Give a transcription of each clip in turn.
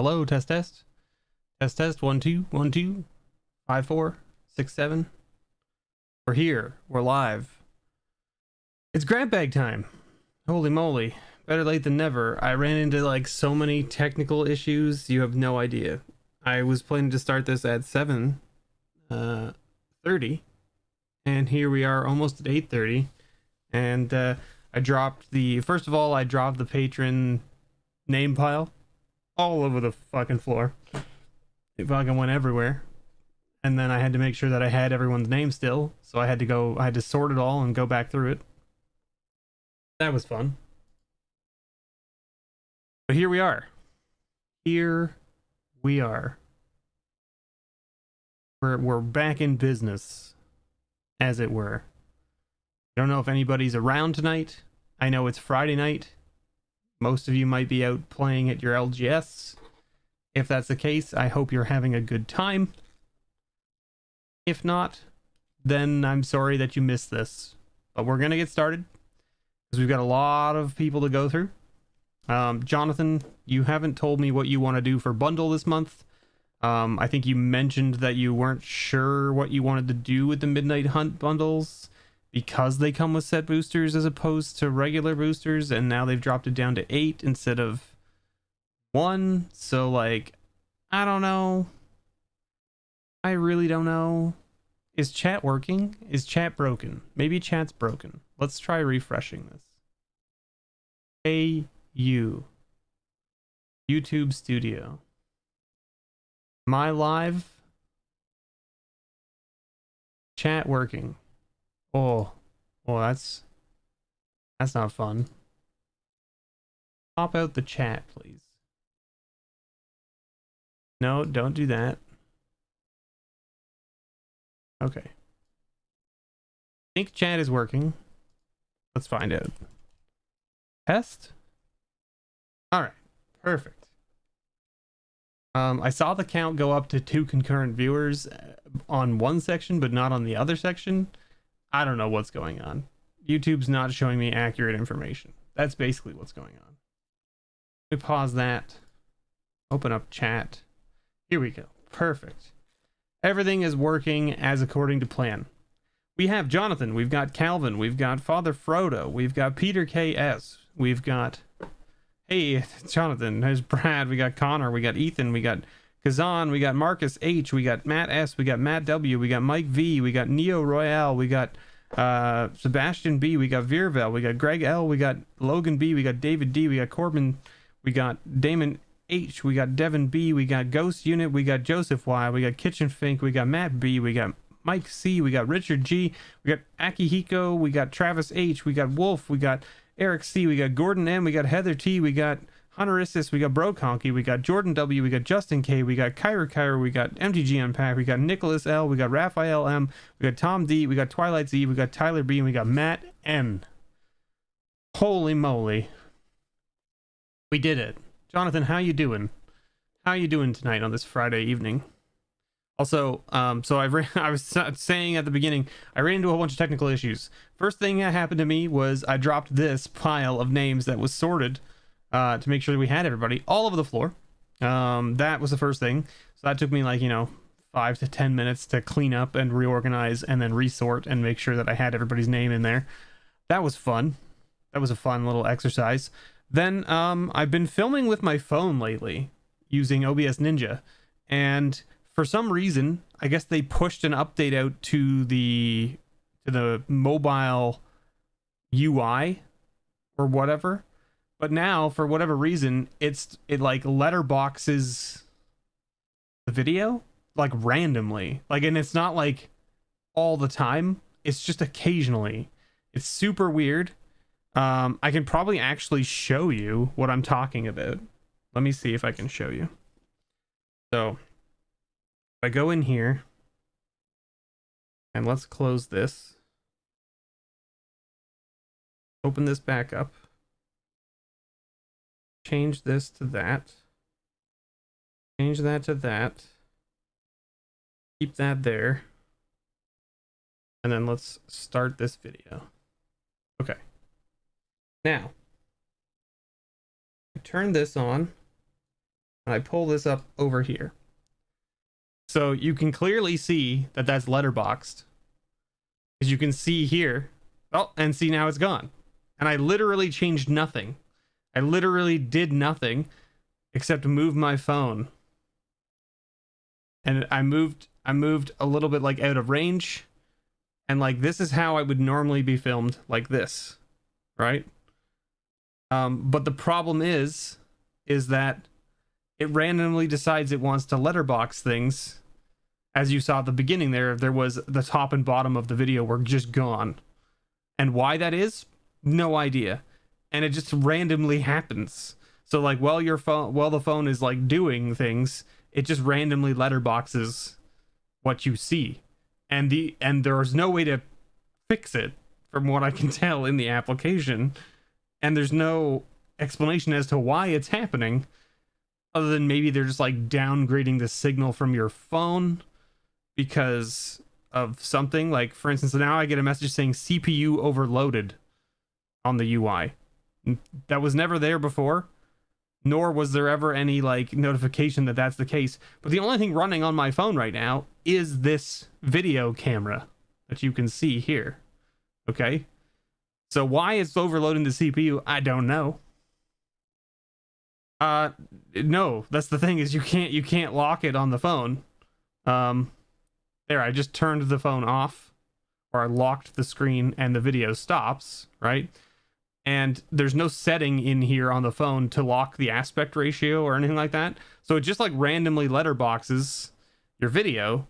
Hello, test test. Test test 1 2 1 2 5 4 6 7. We're here. We're live. It's grab bag time. Holy moly. Better late than never. I ran into like so many technical issues, you have no idea. I was planning to start this at 7:30, and here we are almost at 8:30. And I dropped the Patron name pile all over the fucking floor. It fucking went everywhere. And then I had to make sure that I had everyone's name still, so I had to sort it all and go back through it. That was fun. But here we are. Here we are. We're back in business, as it were. I don't know if anybody's around tonight. I know it's Friday night. Most of you might be out playing at your LGS. If that's the case, I hope you're having a good time. If not, then I'm sorry that you missed this. But we're going to get started, because we've got a lot of people to go through. Jonathan, you haven't told me what you want to do for bundle this month. I think you mentioned that you weren't sure what you wanted to do with the Midnight Hunt bundles, because they come with set boosters as opposed to regular boosters, and now they've dropped it down to 8 instead of 1. So, like, I don't know. I really don't know. Is chat working? Is chat broken? Maybe chat's broken. Let's try refreshing this. Hey, you. YouTube Studio. My live. Chat working. Oh, that's not fun. Pop out the chat, please. No, don't do that. Okay. I think chat is working. Let's find out. Test? Alright, perfect. I saw the count go up to 2 concurrent viewers on one section, but not on the other section. I don't know what's going on. YouTube's not showing me accurate information. That's basically what's going on. Let me pause that. Open up chat. Here we go. Perfect. Everything is working as according to plan. We have Jonathan. We've got Calvin. We've got Father Frodo. We've got Peter KS. We've got... Hey, Jonathan. There's Brad. We got Connor. We got Ethan. We got Kazan. We got Marcus H. We got Matt S. We got Matt W. We got Mike V. We got Neo Royale. We got Sebastian B. We got Virvel. We got Greg L. We got Logan B. We got David D. We got Corbin. We got Damon H. We got Devin B. We got Ghost Unit. We got Joseph Y. We got Kitchen Fink. We got Matt B. We got Mike C. We got Richard G. We got Akihiko. We got Travis H. We got Wolf. We got Eric C. We got Gordon M. We got Heather T. We got Hunter Issis. We got Bro Conky. We got Jordan W. We got Justin K. We got Kyra. We got MTG Unpack. We got Nicholas L. We got Raphael M. We got Tom D. We got Twilight Z. We got Tyler B. And we got Matt N. Holy moly. We did it. Jonathan, how you doing? How you doing tonight on this Friday evening? Also, so I was saying at the beginning, I ran into a whole bunch of technical issues. First thing that happened to me was I dropped this pile of names that was sorted to make sure that we had everybody all over the floor. That was the first thing. So that took me like, 5 to 10 minutes to clean up and reorganize and then resort and make sure that I had everybody's name in there. That was fun. That was a fun little exercise. Then I've been filming with my phone lately using OBS Ninja, and for some reason, I guess they pushed an update out to the mobile UI or whatever. But now, for whatever reason, it like letterboxes the video like randomly. Like, and it's not like all the time. It's just occasionally. It's super weird. I can probably actually show you what I'm talking about. Let me see if I can show you. So if I go in here and let's close this, open this back up, change this to that, change that to that, keep that there, and then let's start this video. Okay. Now, I turn this on. and I pull this up over here. So you can clearly see that that's letterboxed. As you can see here. Oh, and see, now it's gone. And I literally changed nothing. I literally did nothing except move my phone. And I moved a little bit like out of range. And like this is how I would normally be filmed, like this. Right? But the problem is that it randomly decides it wants to letterbox things. As you saw at the beginning there was the top and bottom of the video were just gone. And why that is, no idea. And it just randomly happens. So like while the phone is like doing things, it just randomly letterboxes what you see. And there's no way to fix it from what I can tell in the application. And there's no explanation as to why it's happening, other than maybe they're just like downgrading the signal from your phone because of something. Like, for instance, now I get a message saying CPU overloaded on the UI. That was never there before, nor was there ever any like notification that that's the case. But the only thing running on my phone right now is this video camera that you can see here. Okay, so why it's overloading the CPU, I don't know. No, that's the thing, is you can't lock it on the phone. There, I just turned the phone off, or I locked the screen and the video stops, right? And there's no setting in here on the phone to lock the aspect ratio or anything like that. So it just like randomly letterboxes your video,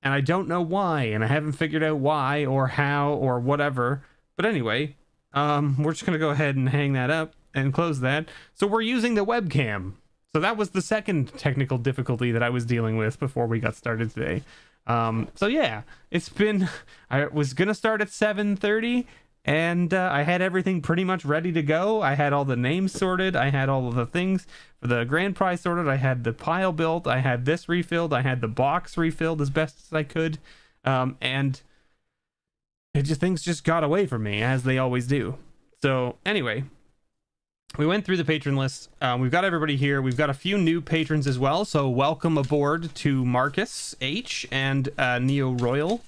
and I don't know why, and I haven't figured out why or how or whatever. But anyway, we're just gonna go ahead and hang that up and close that. So we're using the webcam. So that was the second technical difficulty that I was dealing with before we got started today. So yeah, it's been, I was gonna start at 7:30, and I had everything pretty much ready to go. I had all the names sorted, I had all of the things for the grand prize sorted, I had the pile built, I had this refilled, I had the box refilled as best as I could, and things just got away from me, as they always do. So anyway, we went through the patron list. We've got everybody here. We've got a few new patrons as well. So welcome aboard to Marcus H and Neo Royal.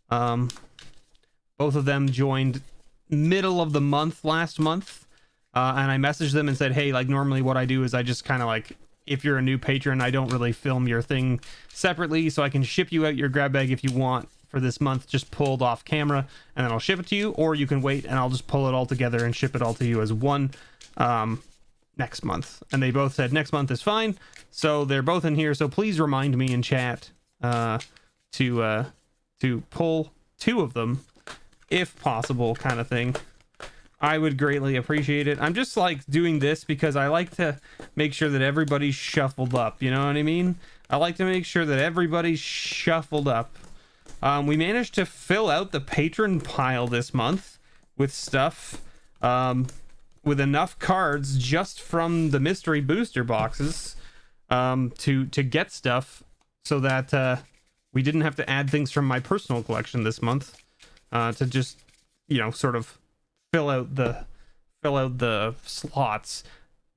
Both of them joined middle of the month last month. And I messaged them and said, hey, like normally what I do is I just kind of like, if you're a new patron, I don't really film your thing separately. So I can ship you out your grab bag if you want for this month, just pulled off camera, and then I'll ship it to you. Or you can wait and I'll just pull it all together and ship it all to you as one next month. And they both said next month is fine, so they're both in here. So please remind me in chat to pull two of them if possible, kind of thing. I would greatly appreciate it. I'm just like doing this because I like to make sure that everybody's shuffled up, you know what I mean? I like to make sure that everybody's shuffled up. We managed to fill out the patron pile this month with stuff, with enough cards just from the mystery booster boxes to get stuff, so that we didn't have to add things from my personal collection this month to just, you know, sort of fill out the slots.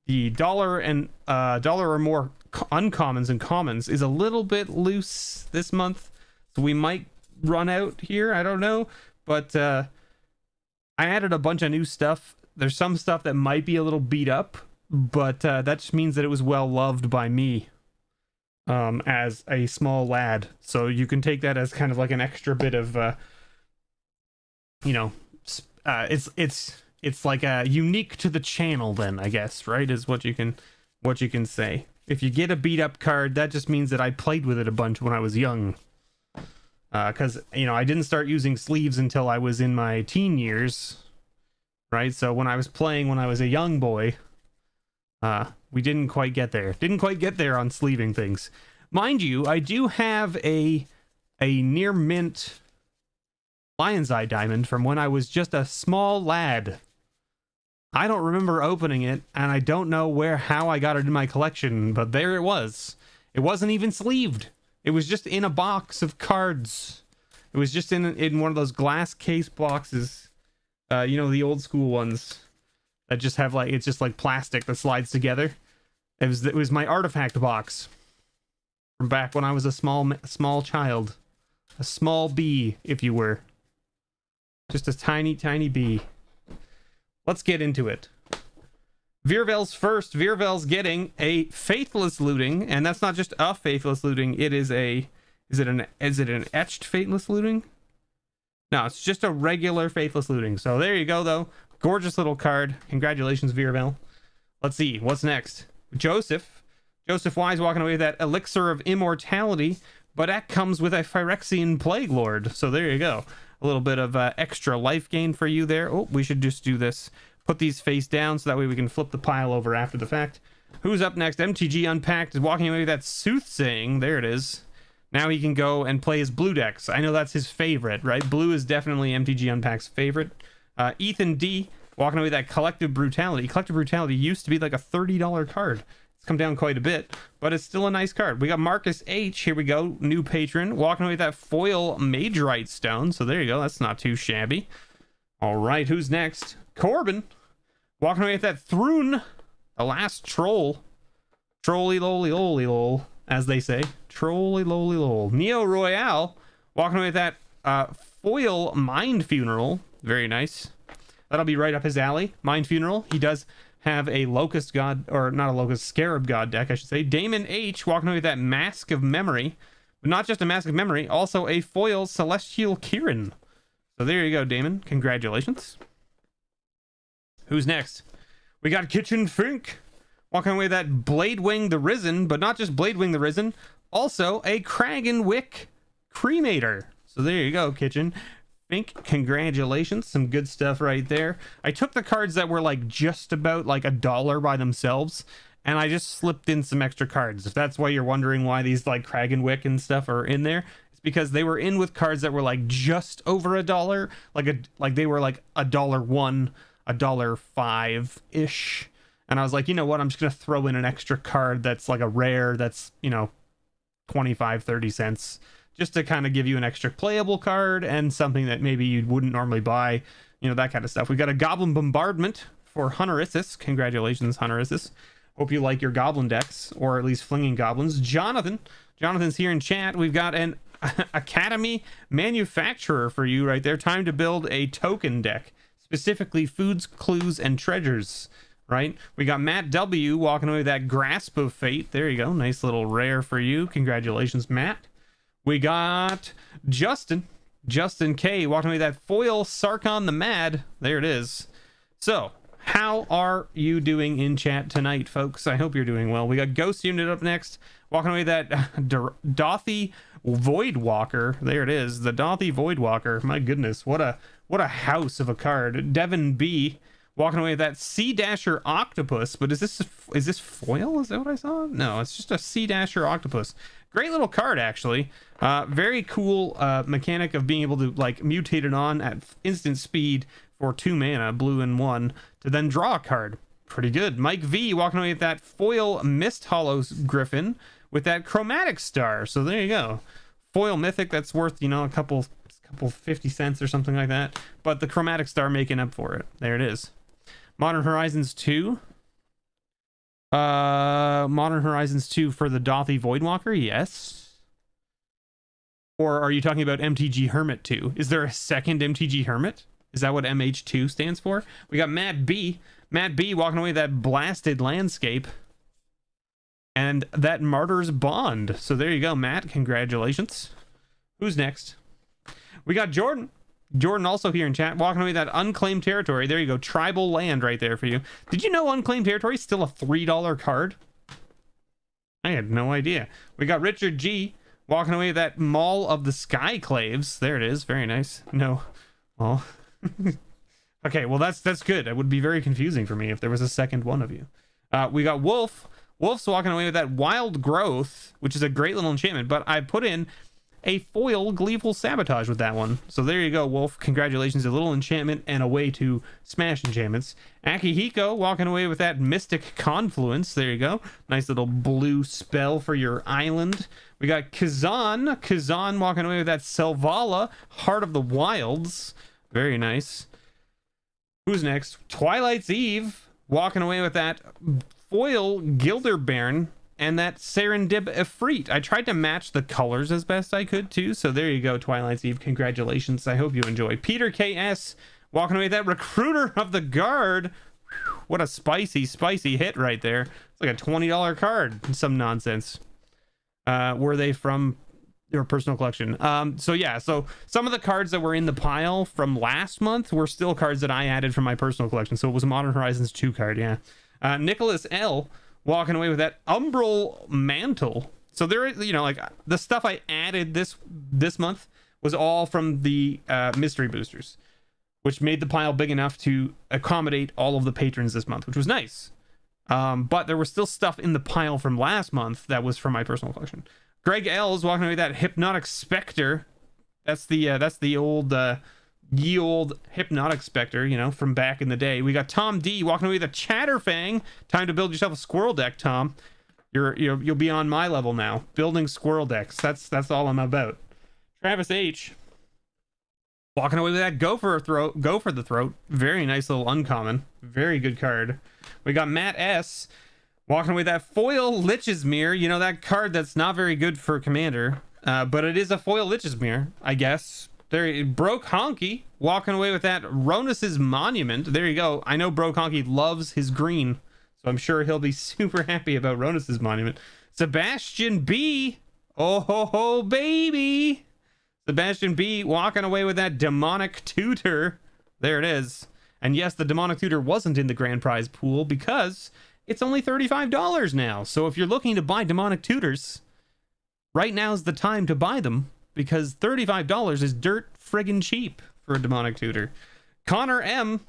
The dollar or more uncommons and commons is a little bit loose this month, so we might run out here, I don't know. But I added a bunch of new stuff. There's some stuff that might be a little beat up, but that just means that it was well loved by me as a small lad. So you can take that as kind of like an extra bit of you know, it's like unique to the channel then, I guess, right? Is what you can say. If you get a beat up card, that just means that I played with it a bunch when I was young. Because, you know, I didn't start using sleeves until I was in my teen years, right? So when I was playing when I was a young boy, we didn't quite get there. Didn't quite get there on sleeving things. Mind you, I do have a near mint Lion's Eye diamond from when I was just a small lad. I don't remember opening it, and I don't know how I got it in my collection, but there it was. It wasn't even sleeved. It was just in a box of cards. It was just in one of those glass case boxes. You know, the old school ones that just have like, it's just like plastic that slides together. It was my artifact box from back when I was a small child, a small bee, if you were, just a tiny bee. Let's get into it. Virvel's first. Virvel's getting a faithless looting, and that's not just a faithless looting. It is a. Is it an etched faithless looting? No, it's just a regular faithless looting. So there you go, though. Gorgeous little card. Congratulations, Virvel. Let's see what's next. Joseph Wise walking away with that elixir of immortality, but that comes with a Phyrexian Plague Lord. So there you go. A little bit of extra life gain for you there. Oh, we should just do this. Put these face down so that way we can flip the pile over after the fact. Who's up next? MTG Unpacked is walking away with that Soothsaying. There it is. Now he can go and play his blue decks. I know that's his favorite, right? Blue is definitely MTG Unpacked's favorite. Ethan D walking away with that Collective Brutality. Collective Brutality used to be like a $30 card. It's come down quite a bit, but it's still a nice card. We got Marcus H. Here we go. New patron. Walking away with that foil Magerite Stone. So there you go. That's not too shabby. All right. Who's next? Corbin. Walking away with that Thrun. The last troll. Trolly lolly lolly lol, as they say. Trolly lolly lol. Neo Royale. Walking away with that foil Mind Funeral. Very nice. That'll be right up his alley. Mind Funeral. He does have a Locust God, or not a Locust, Scarab God deck, I should say. Damon H. walking away with that Mask of Memory. But not just a Mask of Memory, also a foil Celestial Kirin. So there you go, Damon. Congratulations. Who's next? We got Kitchen Fink. Walking away with that Bladewing the Risen, but not just Bladewing the Risen, also a Kragan Wick Cremator. So there you go, Kitchen Fink. Congratulations. Some good stuff right there. I took the cards that were like just about like $1 by themselves, and I just slipped in some extra cards. If that's why you're wondering why these like Kragan Wick and stuff are in there, it's because they were in with cards that were like just over $1, like they were like $1.01, $1.05 ish. And I was like, you know what, I'm just gonna throw in an extra card that's like a rare that's, you know, 25-30 cents, just to kind of give you an extra playable card and something that maybe you wouldn't normally buy, you know, that kind of stuff. We got a Goblin Bombardment for Hunterissus. Congratulations, Hunterissus. Hope you like your goblin decks, or at least flinging goblins. Jonathan's here in chat. We've got an Academy Manufacturer for you right there. Time to build a token deck, specifically Foods, Clues, and Treasures. Right, we got Matt W walking away with that Grasp of Fate. There you go, nice little rare for you. Congratulations, Matt. We got Justin K walking away with that foil Sarkon the Mad. There it is. So how are you doing in chat tonight, folks? I hope you're doing well. We got Ghost Unit up next, walking away with that Dothy Voidwalker. There it is, the Dothy Voidwalker. My goodness, what a house of a card. Devin B walking away with that Sea Dasher Octopus. But is this foil? Is that what I saw? No, it's just a Sea Dasher Octopus. Great little card, actually. Very cool mechanic of being able to like mutate it on at instant speed for 2 mana, blue and 1, to then draw a card. Pretty good. Mike V walking away with that foil Mist Hollows Griffin with that Chromatic Star. So there you go. Foil Mythic that's worth, you know, a couple 50 cents or something like that. But the Chromatic Star making up for it. There it is. Modern Horizons 2. Modern Horizons 2 for the Dothy Voidwalker, yes. Or are you talking about MTG Hermit 2? Is there a second MTG Hermit? Is that what MH2 stands for? We got Matt B walking away with that Blasted Landscape and that Martyr's Bond. So there you go, Matt. Congratulations. Who's next? We got Jordan also here in chat, walking away with that Unclaimed Territory. There you go, tribal land right there for you. Did you know Unclaimed Territory is still a $3 card? I had no idea. We got Richard G walking away with that Maul of the Skyclaves. There it is, very nice. No, well, okay, well that's good. It would be very confusing for me if there was a second one of you. We got Wolf's walking away with that Wild Growth, which is a great little enchantment, but I put in a foil Gleeful Sabotage with that one. So there you go, Wolf. Congratulations. A little enchantment and a way to smash enchantments. Akihiko walking away with that Mystic Confluence. There you go. Nice little blue spell for your island. We got Kazan walking away with that Selvala Heart of the Wilds. Very nice. Who's next? Twilight's Eve walking away with that foil Gilderbairn and that Serendib Efreet. I tried to match the colors as best I could too, so there you go, Twilight's Eve. Congratulations. I hope you enjoy. Peter KS walking away with that Recruiter of the Guard. Whew, what a spicy hit right there. It's like a $20 card. Some nonsense. Were they from your personal collection? So yeah, so some of the cards that were in the pile from last month were still cards that I added from my personal collection. So it was a Modern Horizons 2 card, yeah. Nicholas L walking away with that Umbral Mantle. So there is, you know, like the stuff I added this month was all from the mystery boosters, which made the pile big enough to accommodate all of the patrons this month, which was nice. But there was still stuff in the pile from last month that was from my personal collection. Greg L is walking away with that Hypnotic Spectre. That's the old ye old Hypnotic Spectre, you know, from back in the day. We got Tom D walking away with a Chatterfang. Time to build yourself a squirrel deck, Tom. You'll be on my level now. Building squirrel decks. That's all I'm about. Travis H walking away with that Go for the Throat. Very nice little uncommon. Very good card. We got Matt S walking away with that foil Lich's Mirror. You know, that card that's not very good for Commander, but it is a foil Lich's Mirror, I guess. There, Broke Honky walking away with that Ronus's Monument. There you go. I know Broke Honky loves his green, so I'm sure he'll be super happy about Ronus's Monument. Sebastian B. Oh ho ho baby. Sebastian B walking away with that Demonic Tutor. There it is. And yes, the Demonic Tutor wasn't in the grand prize pool because it's only $35 now. So if you're looking to buy Demonic Tutors, right now's the time to buy them, because $35 is dirt friggin' cheap for a Demonic Tutor. Connor M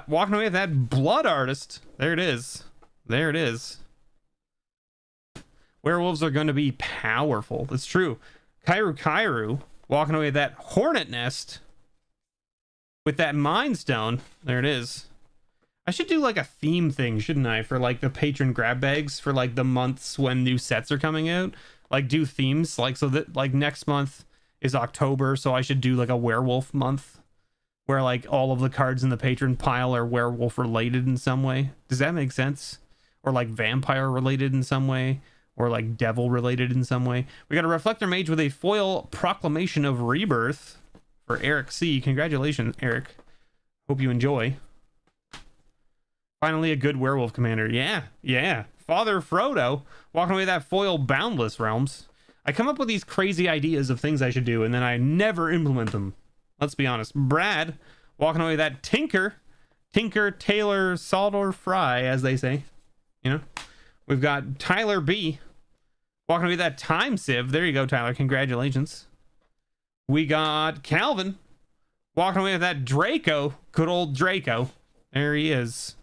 walking away with that Blood Artist. There it is. There it is. Werewolves are going to be powerful. That's true. Kairu walking away with that Hornet Nest with that Mind Stone. There it is. I should do like a theme thing, shouldn't I, for like the patron grab bags for like the months when new sets are coming out. Like do themes, like so that like next month is October, so I should do like a werewolf month where like all of the cards in the patron pile are werewolf related in some way. Does that make sense? Or like vampire related in some way, or like devil related in some way. We got a Reflector Mage with a foil Proclamation of Rebirth for Eric C. Congratulations, Eric. Hope you enjoy. Finally a good werewolf commander. Yeah. Father Frodo walking away with that foil Boundless Realms. I come up with these crazy ideas of things I should do, and then I never implement them. Let's be honest. Brad walking away with that Tinker, Taylor, Salt or Fry, as they say. You know? We've got Tyler B walking away with that Time Sieve. There you go, Tyler. Congratulations. We got Calvin walking away with that Draco. Good old Draco. There he is.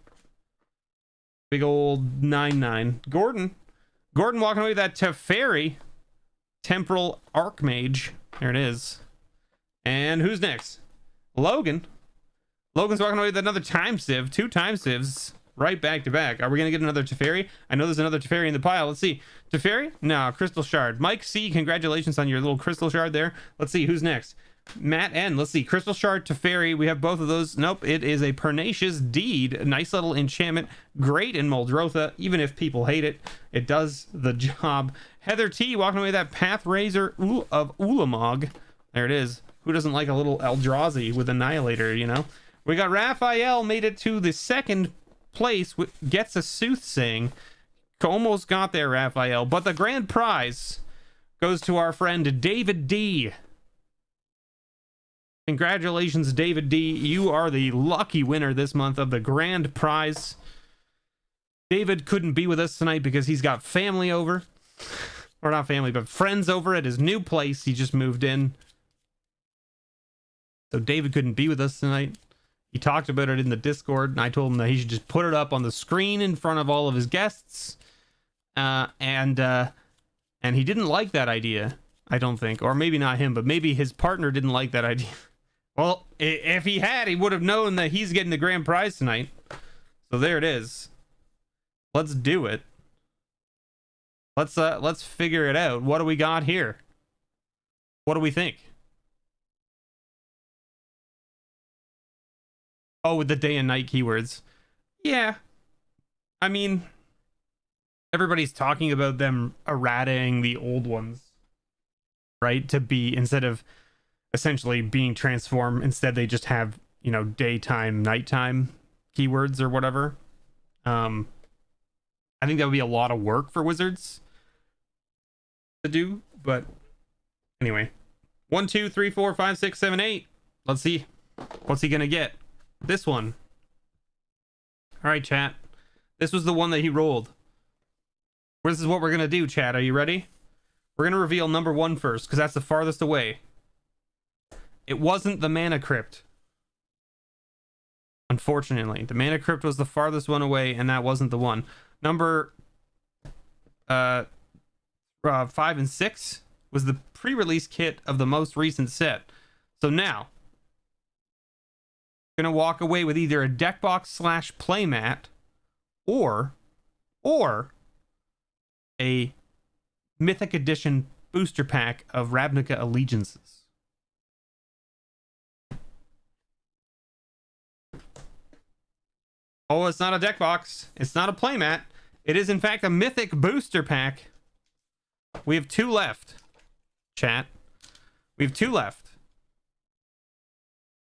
Big old 9/9. Gordon walking away with that Teferi Temporal Archmage. There it is. And who's next? Logan's walking away with another Time Sieve. 2 Time Sieves right back to back. Are we gonna get another Teferi? I know there's another Teferi in the pile. Let's see. Teferi? No, Crystal Shard. Mike C, congratulations on your little Crystal Shard there. Let's see who's next. Matt N, let's see. Crystal Shard, Teferi. We have both of those. Nope, it is a Pernicious Deed. A nice little enchantment. Great in Muldrotha. Even if people hate it, it does the job. Heather T walking away with that Path Razor of Ulamog. There it is. Who doesn't like a little Eldrazi with Annihilator, you know? We got Raphael made it to the second place, gets a Soothsaying. Almost got there, Raphael. But the grand prize goes to our friend David D. Congratulations, David D. You are the lucky winner this month of the grand prize. David couldn't be with us tonight because he's got family over. Or not family, but friends over at his new place. He just moved in. So David couldn't be with us tonight. He talked about it in the Discord, and I told him that he should just put it up on the screen in front of all of his guests. And he didn't like that idea, I don't think. Or maybe not him, but maybe his partner didn't like that idea. Well, if he had, he would have known that he's getting the grand prize tonight. So there it is. Let's do it. Let's figure it out. What do we got here? What do we think? Oh, with the day and night keywords. Yeah. I mean, everybody's talking about them errating the old ones, right? To be, instead of essentially being transformed, instead they just have, you know, daytime, nighttime keywords or whatever. I think that would be a lot of work for Wizards to do, but anyway. 1, 2, 3, 4, 5, 6, 7, 8. Let's see. What's he gonna get? This one. All right, chat. This was the one that he rolled. This is what we're gonna do, chat. Are you ready? We're gonna reveal number 1 first, because that's the farthest away. It wasn't the Mana Crypt. Unfortunately, the Mana Crypt was the farthest one away, and that wasn't the one. Number 5 and 6 was the pre-release kit of the most recent set. So now, gonna walk away with either a deck box / playmat, or a Mythic Edition booster pack of Ravnica Allegiances. Oh, it's not a deck box. It's not a playmat. It is, in fact, a Mythic booster pack. We have 2 left, chat. We have 2 left.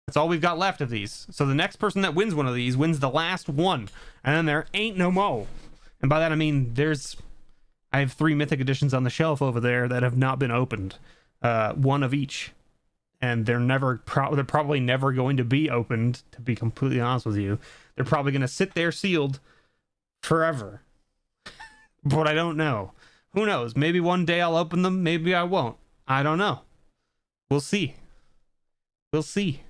That's all we've got left of these. So the next person that wins one of these wins the last one. And then there ain't no mo. And by that I mean I have 3 Mythic Editions on the shelf over there that have not been opened. 1 of each. And they're probably never going to be opened, to be completely honest with you. They're probably going to sit there sealed forever. But I don't know. Who knows? Maybe one day I'll open them. Maybe I won't. I don't know. We'll see. We'll see.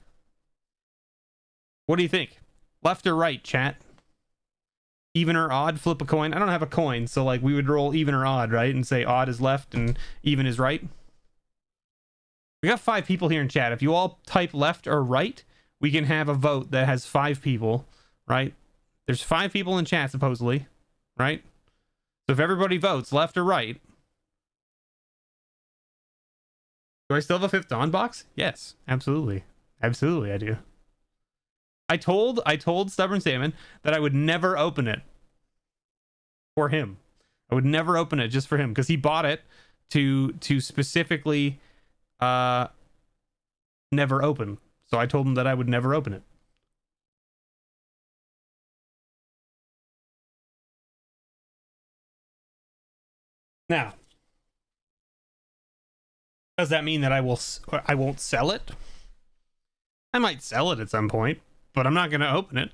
What do you think? Left or right, chat? Even or odd? Flip a coin. I don't have a coin, so like we would roll even or odd, right? And say odd is left and even is right. We got 5 people here in chat. If you all type left or right, we can have a vote that has 5 people, right? There's 5 people in chat, supposedly, right? So if everybody votes left or right. Do I still have a 5th Dawn box? Yes, absolutely. Absolutely, I do. I told Stubborn Salmon that I would never open it for him. I would never open it just for him, because he bought it to specifically never open. So I told him that I would never open it. Now, does that mean that I won't sell it? I might sell it at some point, but I'm not going to open it.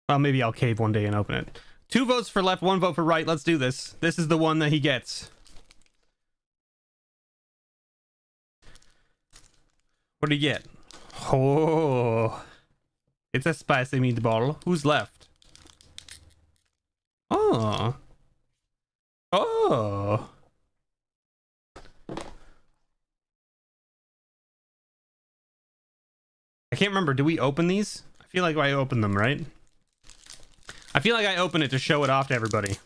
Well, maybe I'll cave one day and open it. 2 votes for left, 1 vote for right. Let's do this. This is the one that he gets. What do you get? Oh, it's a spicy meatball. Who's left? Oh. Oh. I can't remember. Do we open these? I feel like I opened them, right? I feel like I open it to show it off to everybody.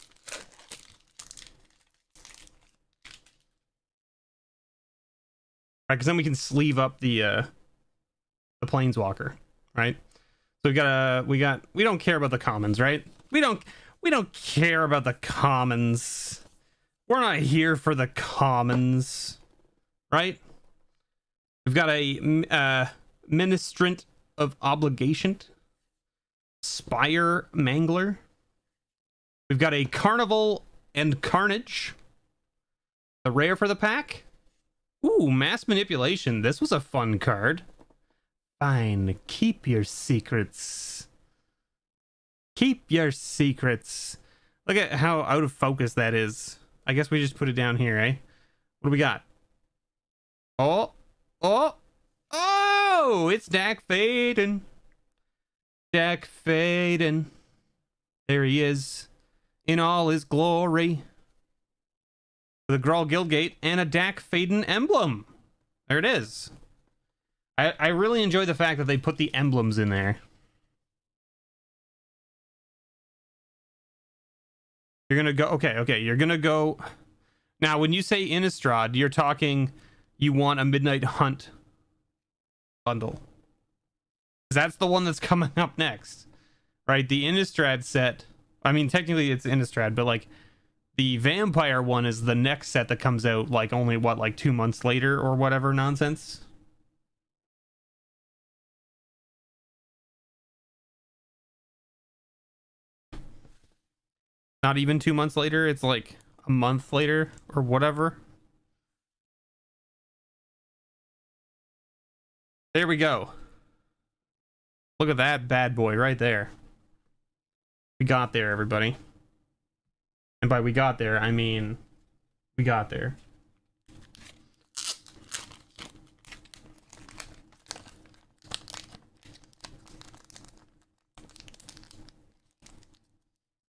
Right, because then we can sleeve up the Planeswalker, right? So we don't care about the commons, right? We don't care about the commons. We're not here for the commons, right? We've got a Ministrant of Obligation, Spire Mangler. We've got a Carnival and Carnage, the rare for the pack. Ooh, Mass Manipulation. This was a fun card. Fine, keep your secrets. Keep your secrets. Look at how out of focus that is. I guess we just put it down here, eh? What do we got? Oh, it's Dak Faden. Dak Faden. There he is, in all his glory. The Grawl Guildgate and a Dak Faden emblem. There it is. I really enjoy the fact that they put the emblems in there. You're gonna go, okay, you're gonna go. Now, when you say Innistrad, you're talking, you want a Midnight Hunt bundle. That's the one that's coming up next, right? The Innistrad set, I mean, technically it's Innistrad, but like the vampire one is the next set that comes out like only what, like 2 months later or whatever nonsense. Not even 2 months later, it's like a month later or whatever. There we go. Look at that bad boy right there. We got there, everybody. And by we got there, I mean we got there.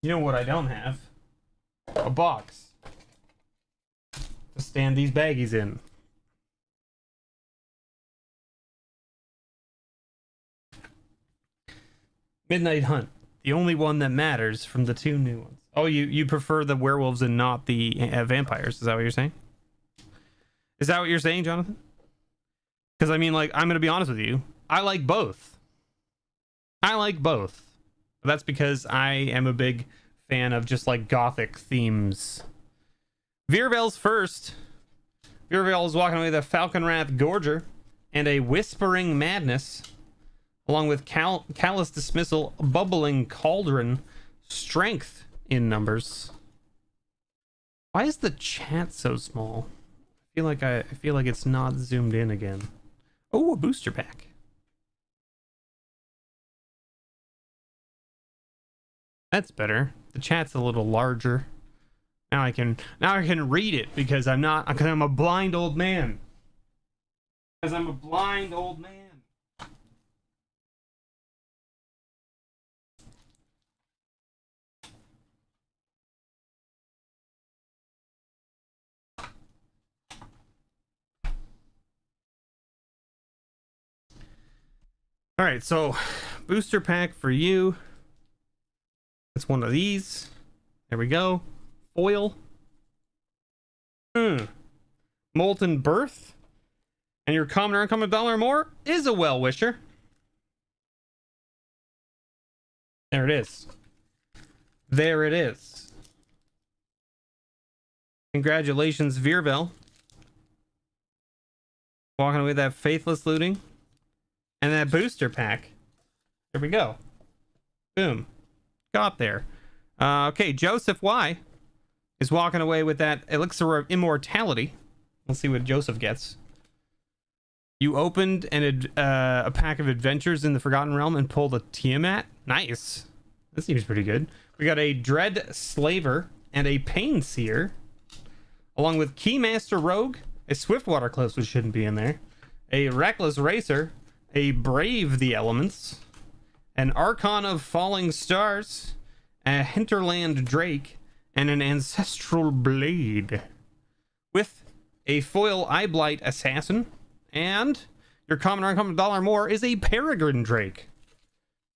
You know what I don't have? A box to stand these baggies in. Midnight Hunt, the only one that matters from the two new ones. Oh, you prefer the werewolves and not the vampires? Is that what you're saying? Is that what you're saying, Jonathan? Because I mean, like, I'm gonna be honest with you. I like both. I like both. But that's because I am a big fan of just like gothic themes. Virvel's first. Virvel is walking away with a Falconwrath Gorger and a Whispering Madness, along with Callous Dismissal, Bubbling Cauldron, Strength in numbers. Why is the chat so small? I feel like it's not zoomed in again. Oh, a booster pack. That's better. The chat's a little larger. Now I can read it because I'm a blind old man. Because I'm a blind old man. All right, so booster pack for you. It's one of these. There we go. Foil. Molten Birth. And your common or uncommon $1 or more is a Well-Wisher. There it is. There it is. Congratulations, Virvel. Walking away with that Faithless Looting. And that booster pack. There we go. Boom. Got there. Okay, Joseph Y is walking away with that Elixir of Immortality. Let's see what Joseph gets. You opened a pack of Adventures in the Forgotten Realm and pulled a Tiamat. Nice. That seems pretty good. We got a Dread Slaver and a Pain Seer, along with Keymaster Rogue, a Swiftwater Cliffs, which shouldn't be in there, a Reckless Racer, a Brave the Elements, an Archon of Falling Stars, a Hinterland Drake, and an Ancestral Blade, with a foil Eyeblight Assassin, and your common or uncommon $1 or more is a Peregrine Drake.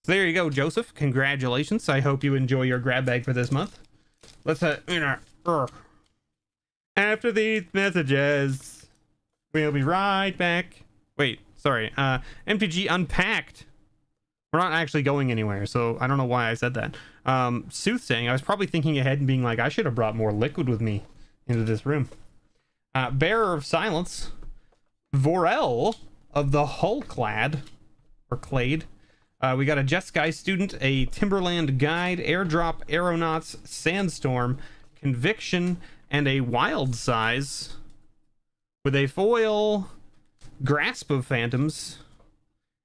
So there you go, Joseph. Congratulations. I hope you enjoy your grab bag for this month. Let's after these messages, we'll be right back. Wait, sorry. MTG Unpacked. We're not actually going anywhere, so I don't know why I said that. Soothsaying, I was probably thinking ahead and being like, I should have brought more liquid with me into this room. Bearer of Silence, Vorel of the Hullclad, or Clade. We got a Jeskai Student, a Timberland Guide, Airdrop, Aeronauts, Sandstorm, Conviction, and a Wild Size, with a foil Grasp of Phantoms.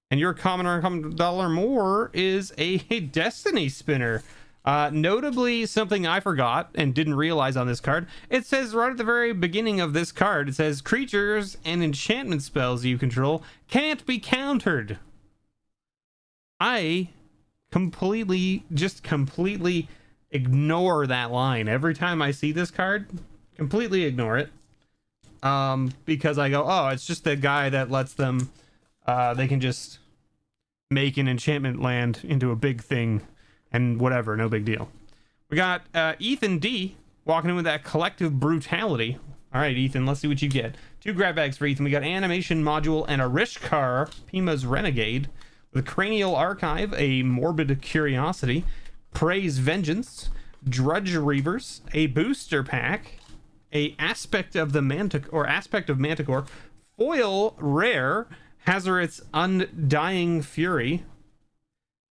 And your common or uncommon $1 or more is a Destiny Spinner. Notably, something I forgot and didn't realize on this card. It says right at the very beginning of this card, it says creatures and enchantment spells you control can't be countered. I completely ignore that line every time I see this card. Completely ignore it. Because I go, oh, it's just the guy that lets them... they can just make an enchantment land into a big thing and whatever, no big deal. We got Ethan D walking in with that Collective Brutality. All right, Ethan, let's see what you get. 2 grab bags for Ethan. We got Animation Module and a Rishkar, Pima's Renegade, The Cranial Archive, a Morbid Curiosity, Praise Vengeance, Drudge Reavers, a booster pack, a Aspect of Manticore, foil rare, Hazoret's Undying Fury,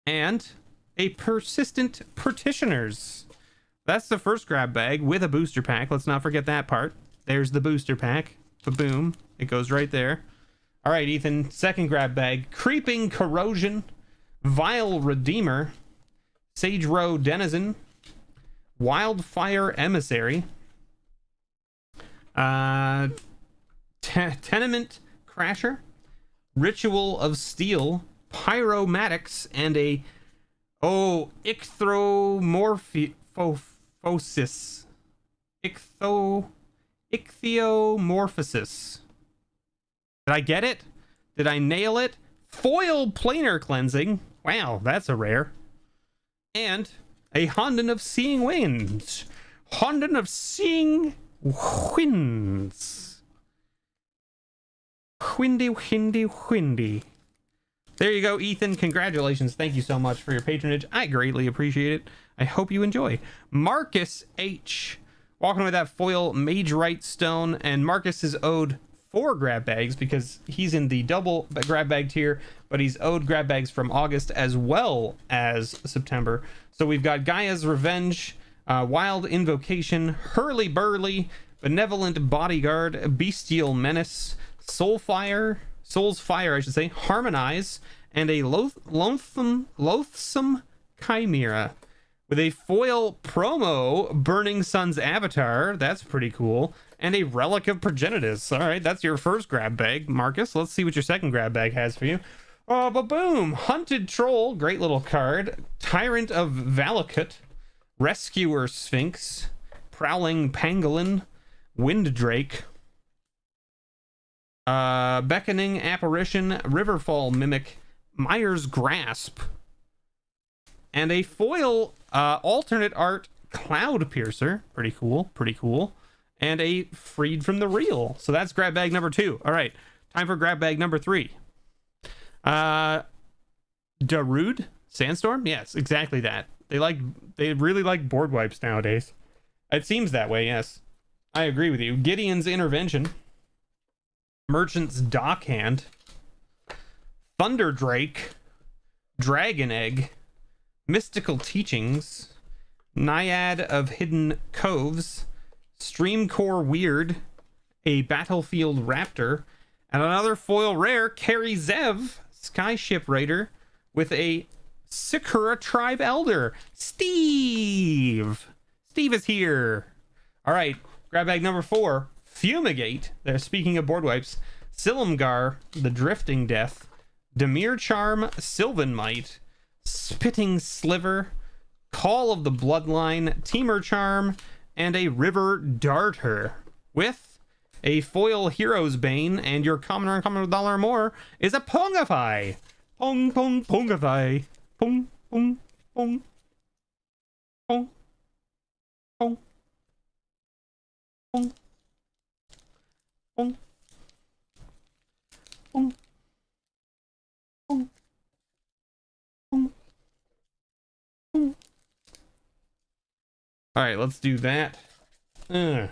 and a Persistent Petitioners. That's the first grab bag with a booster pack. Let's not forget that part. There's the booster pack. Boom. It goes right there. All right, Ethan, second grab bag. Creeping Corrosion, Vile Redeemer, Sage Row Denizen, Wildfire Emissary, Tenement Crasher, Ritual of Steel, Pyromatics, and a Ichthyomorphosis. Did I get it? Did I nail it? Foil Planar Cleansing. Wow, that's a rare. And a Honden of Seeing Winds. Honden of Seeing Winds. Windy. There you go, Ethan. Congratulations. Thank you so much for your patronage. I greatly appreciate it. I hope you enjoy. Marcus H. Walking with that foil Mage Right Stone. And Marcus is owed 4 grab bags because he's in the double grab bag tier, but he's owed grab bags from August as well as September. So we've got Gaia's Revenge, Wild Invocation, Hurly Burly, Benevolent Bodyguard, Bestial Menace, Soul's Fire, I should say, Harmonize, and a Loathsome Chimera. With a foil promo, Burning Sun's Avatar. That's pretty cool. And a Relic of Progenitus. All right, that's your first grab bag, Marcus. Let's see what your second grab bag has for you. Oh, ba-boom! Hunted Troll, great little card. Tyrant of Valakut, Rescuer Sphinx, Prowling Pangolin, Winddrake, Beckoning Apparition, Riverfall Mimic, Myers Grasp, and a foil alternate art Cloud Piercer. Pretty cool. And a Freed from the Real. So that's grab bag number 2. All right, time for grab bag number 3. Darude Sandstorm. Yes, exactly that. They really like board wipes nowadays. It seems that way. Yes, I agree with you. Gideon's Intervention, Merchant's Dockhand, Thunder Drake, Dragon Egg, Mystical Teachings, Naiad of Hidden Coves, Streamcore Weird, a Battlefield Raptor, and another foil rare, Carry Zev, Skyship Raider, with a Sakura Tribe Elder. Steve is here. All right, grab bag number 4, Fumigate. They're speaking of board wipes. Silumgar, the Drifting Death, Demir Charm, Sylvan Might, Spitting Sliver, Call of the Bloodline, Teamer Charm, and a River Darter. With a foil Hero's Bane, and your common or uncommon $1 or more is a Pongify. Pongify. Pong. Pong. Pong. Pong. Pong. Pong. Pong. Pong. Pong. Pong. Pong. All right, let's do that. All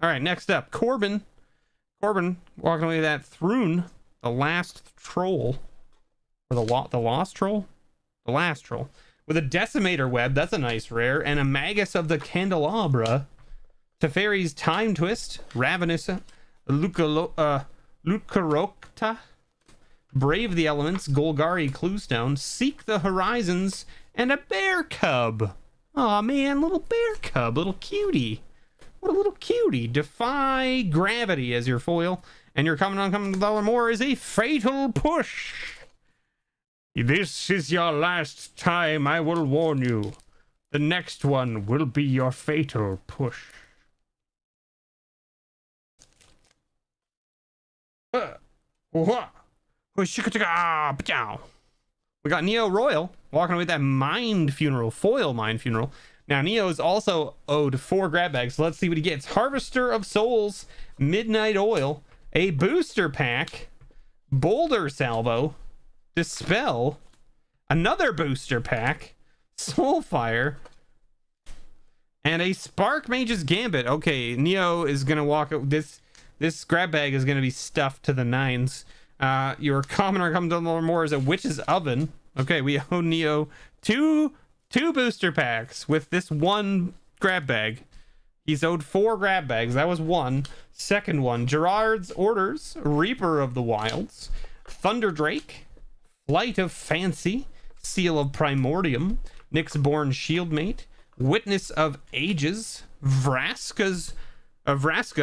right, next up, Corbin, walking away with that Thrune, the last troll, or the last troll, with a Decimator Web. That's a nice rare, and a Magus of the Candelabra, Teferi's Time Twist, Ravenous Lucarocta, Brave the Elements, Golgari Cluestone, Seek the Horizons, and a Bear Cub. Aw, man, little bear cub, little cutie. What a little cutie. Defy Gravity as your foil, and your common uncommon $1 more is a Fatal Push. This is your last time, I will warn you. The next one will be your Fatal Push. We got Neo Royal walking away with that Mind Funeral, foil Mind Funeral. Now, Neo is also owed 4 grab bags, so let's see what he gets. Harvester of Souls, Midnight Oil, a booster pack, Boulder Salvo, Dispel, another booster pack, Soulfire, and a Spark Mage's Gambit. Okay, Neo is gonna walk. This grab bag is gonna be stuffed to the nines. Your commoner comes down more as a Witch's Oven. Okay, we owe Neo two booster packs with this one grab bag. He's owed 4 grab bags. That was one. Second one, Gerard's Orders, Reaper of the Wilds, Thunder Drake, Flight of Fancy, Seal of Primordium, Nyxborn Shieldmate, Witness of Ages, Vraska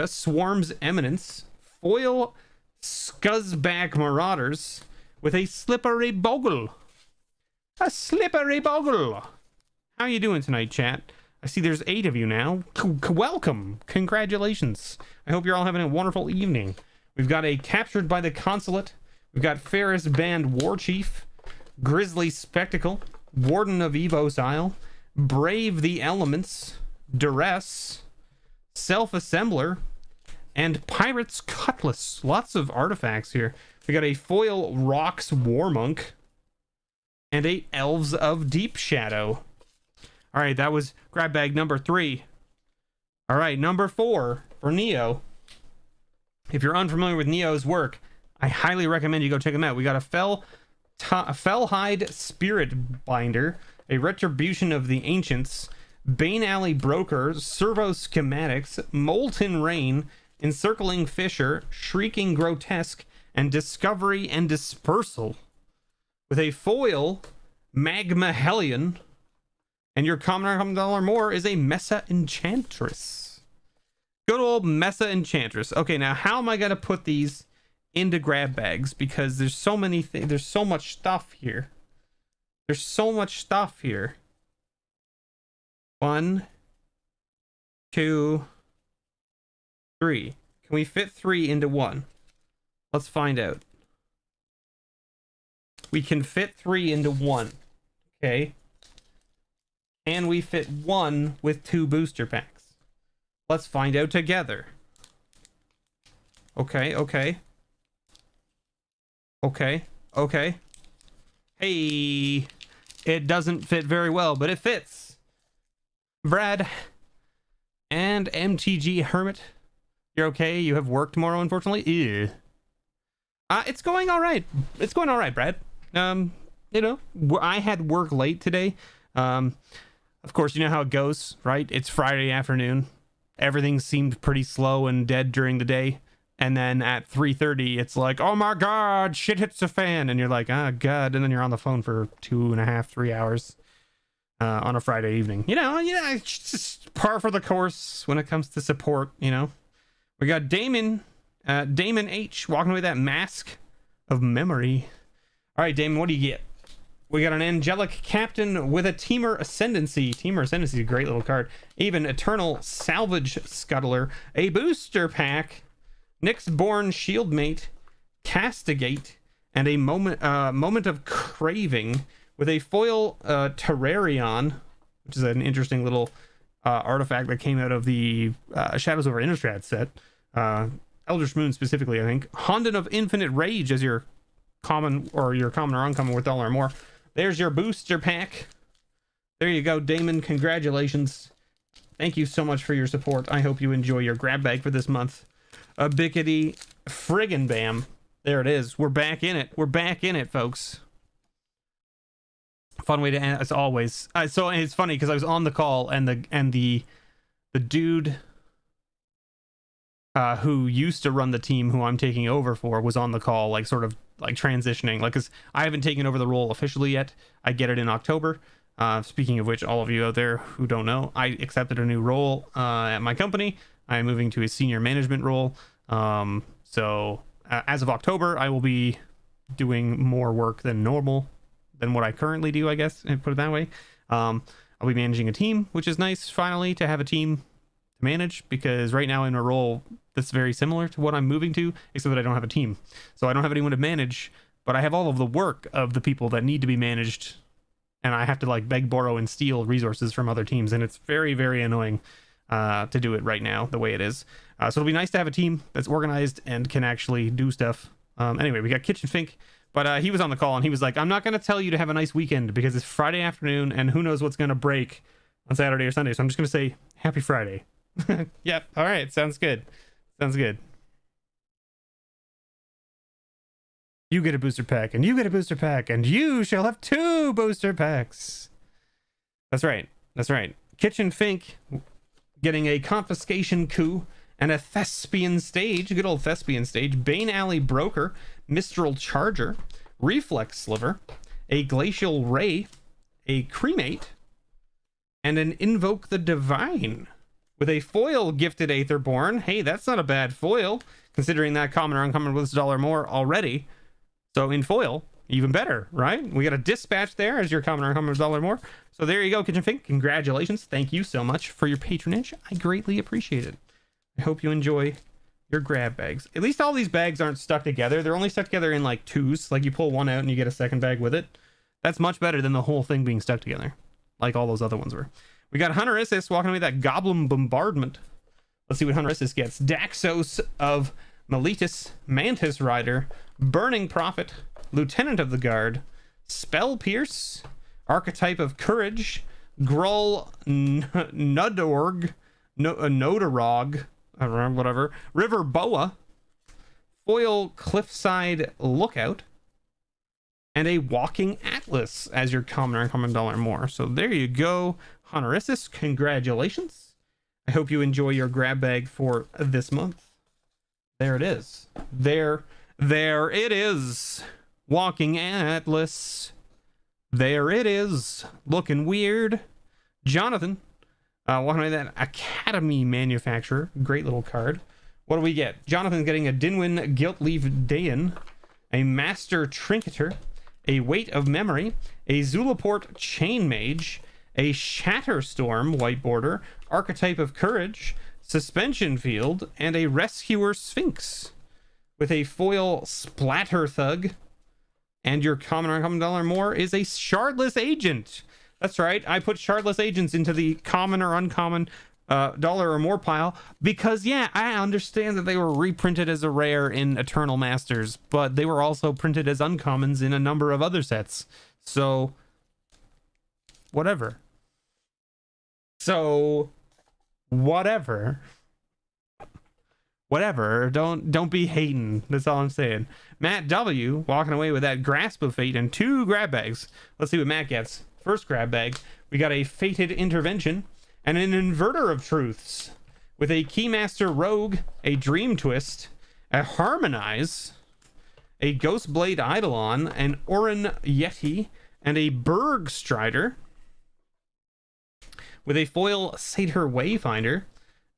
Swarm's Eminence, Foil Scuzzback Marauders with a Slippery Bogle. A Slippery Bogle. How you doing tonight, chat? I see there's 8 of you now. Welcome. Congratulations. I hope you're all having a wonderful evening. We've got a Captured by the Consulate. We've got Ferris Band Warchief, Grizzly Spectacle, Warden of Evos Isle, Brave the Elements, Duress, Self-Assembler, and Pirate's Cutlass. Lots of artifacts here. We got a foil Rocks Warmonk and a Elves of Deep Shadow. All right, that was grab bag number 3. All right, number 4 for Neo. If you're unfamiliar with Neo's work, I highly recommend you go check him out. We got a Fellhide Spirit Binder, a Retribution of the Ancients, Bane Alley Broker, Servo Schematics, Molten Rain, Encircling Fissure, Shrieking Grotesque, and Discovery and Dispersal. With a foil Magma Hellion, and your commoner $1 more is a Mesa Enchantress. Good old Mesa Enchantress. Okay, now how am I gonna put these into grab bags? Because there's so many things. There's so much stuff here. There's so much stuff here. 1, 2, 3. Can we fit 3 into 1? Let's find out. We can fit 3 into 1. Okay. And we fit 1 with 2 booster packs. Let's find out together. Okay. Hey, it doesn't fit very well, but it fits. Brad and MTG Hermit, you're okay? You have work tomorrow, unfortunately? Ew. It's going all right. It's going all right, Brad. You know, I had work late today. Of course, you know how it goes, right? It's Friday afternoon. Everything seemed pretty slow and dead during the day. And then at 3:30, it's like, oh my God, shit hits the fan. And you're like, oh God. And then you're on the phone for 2.5, 3 hours on a Friday evening. You know, it's just par for the course when it comes to support, you know. We got Damon H walking away with that Mask of Memory. All right, Damon, what do you get? We got an Angelic Captain with a Teamer Ascendancy. Teamer Ascendancy is a great little card. Even Eternal Salvage Scuttler, a booster pack, Nyxborn Shieldmate, Castigate, and a Moment of Craving with a foil Terrarion, which is an interesting little artifact that came out of the Shadows over Innistrad set. Eldritch Moon specifically, I think. Honden of Infinite Rage as your common or uncommon worth $1 or more. There's your booster pack. There you go, Damon. Congratulations. Thank you so much for your support. I hope you enjoy your grab bag for this month. A bickety friggin' bam. There it is. We're back in it. We're back in it, folks. Fun way to end, as always. So it's funny because I was on the call and the dude who used to run the team who I'm taking over for was on the call, like sort of like transitioning, like, because I haven't taken over the role officially yet. I get it in October. Speaking of which, all of you out there who don't know, I accepted a new role at my company. I'm moving to a senior management role. So as of October, I will be doing more work than normal than what I currently do, I guess, and put it that way. I'll be managing a team, which is nice finally to have a team to manage, because right now I'm in a role that's very similar to what I'm moving to, except that I don't have a team. So I don't have anyone to manage, but I have all of the work of the people that need to be managed, and I have to like beg, borrow, and steal resources from other teams, and it's very, very annoying to do it right now the way it is. So it'll be nice to have a team that's organized and can actually do stuff Anyway, we got Kitchen Fink, but he was on the call and he was like, I'm not going to tell you to have a nice weekend because it's Friday afternoon and who knows what's going to break on Saturday or Sunday. So I'm just going to say happy Friday. Yep. All right. Sounds good. Sounds good. You get a booster pack and you get a booster pack and you shall have 2 booster packs. That's right. That's right. Kitchen Fink getting a confiscation coup and a thespian stage, good old thespian stage, Bane Alley Broker, Mistral Charger, Reflex Sliver, a Glacial Ray, a Cremate, and an Invoke the Divine. With a foil gifted Aetherborn. Hey, that's not a bad foil, considering that common or uncommon was $1 more already. So in foil, even better, right? We got a Dispatch there as your common or uncommon was $1 more. So there you go, Kitchen Fink. Congratulations. Thank you so much for your patronage. I greatly appreciate it. I hope you enjoy your grab bags. At least all these bags aren't stuck together. They're only stuck together in like 2s. Like you pull one out and you get a second bag with it. That's much better than the whole thing being stuck together, like all those other ones were. We got Hunter Issus walking away with that Goblin Bombardment. Let's see what Hunter Issus gets. Daxos of Meletus, Mantis Rider, Burning Prophet, Lieutenant of the Guard, Spell Pierce, Archetype of Courage, Gruul Nudorg, Nodorog, whatever, River Boa, Foil Cliffside Lookout, and a Walking Atlas as your common or uncommon $1 more. So there you go, Hunter Issus. Congratulations. I hope you enjoy your grab bag for this month. There it is. There it is. Walking Atlas. There it is. Looking weird. Jonathan, walking away that Academy Manufacturer. Great little card. What do we get? Jonathan's getting a Dinwin Guiltleaf Dayan, a Master Trinketer, a Weight of Memory, a Zulaport Chain Mage, a Shatterstorm White Border, Archetype of Courage, Suspension Field, and a Rescuer Sphinx. With a foil Splatter Thug. And your common or uncommon $1 more is a Shardless Agent. That's right. I put Shardless Agents into the common or uncommon $1 or more pile because, yeah, I understand that they were reprinted as a rare in Eternal Masters, but they were also printed as uncommons in a number of other sets. So, whatever. Whatever. Don't be hating. That's all I'm saying. Matt W walking away with that Grasp of Fate and 2 grab bags. Let's see what Matt gets. First grab bag, we got a Fated Intervention and an Inverter of Truths with a Keymaster Rogue, a Dream Twist, a Harmonize, a Ghostblade Eidolon, an Orin Yeti, and a Berg Strider with a foil Satyr Wayfinder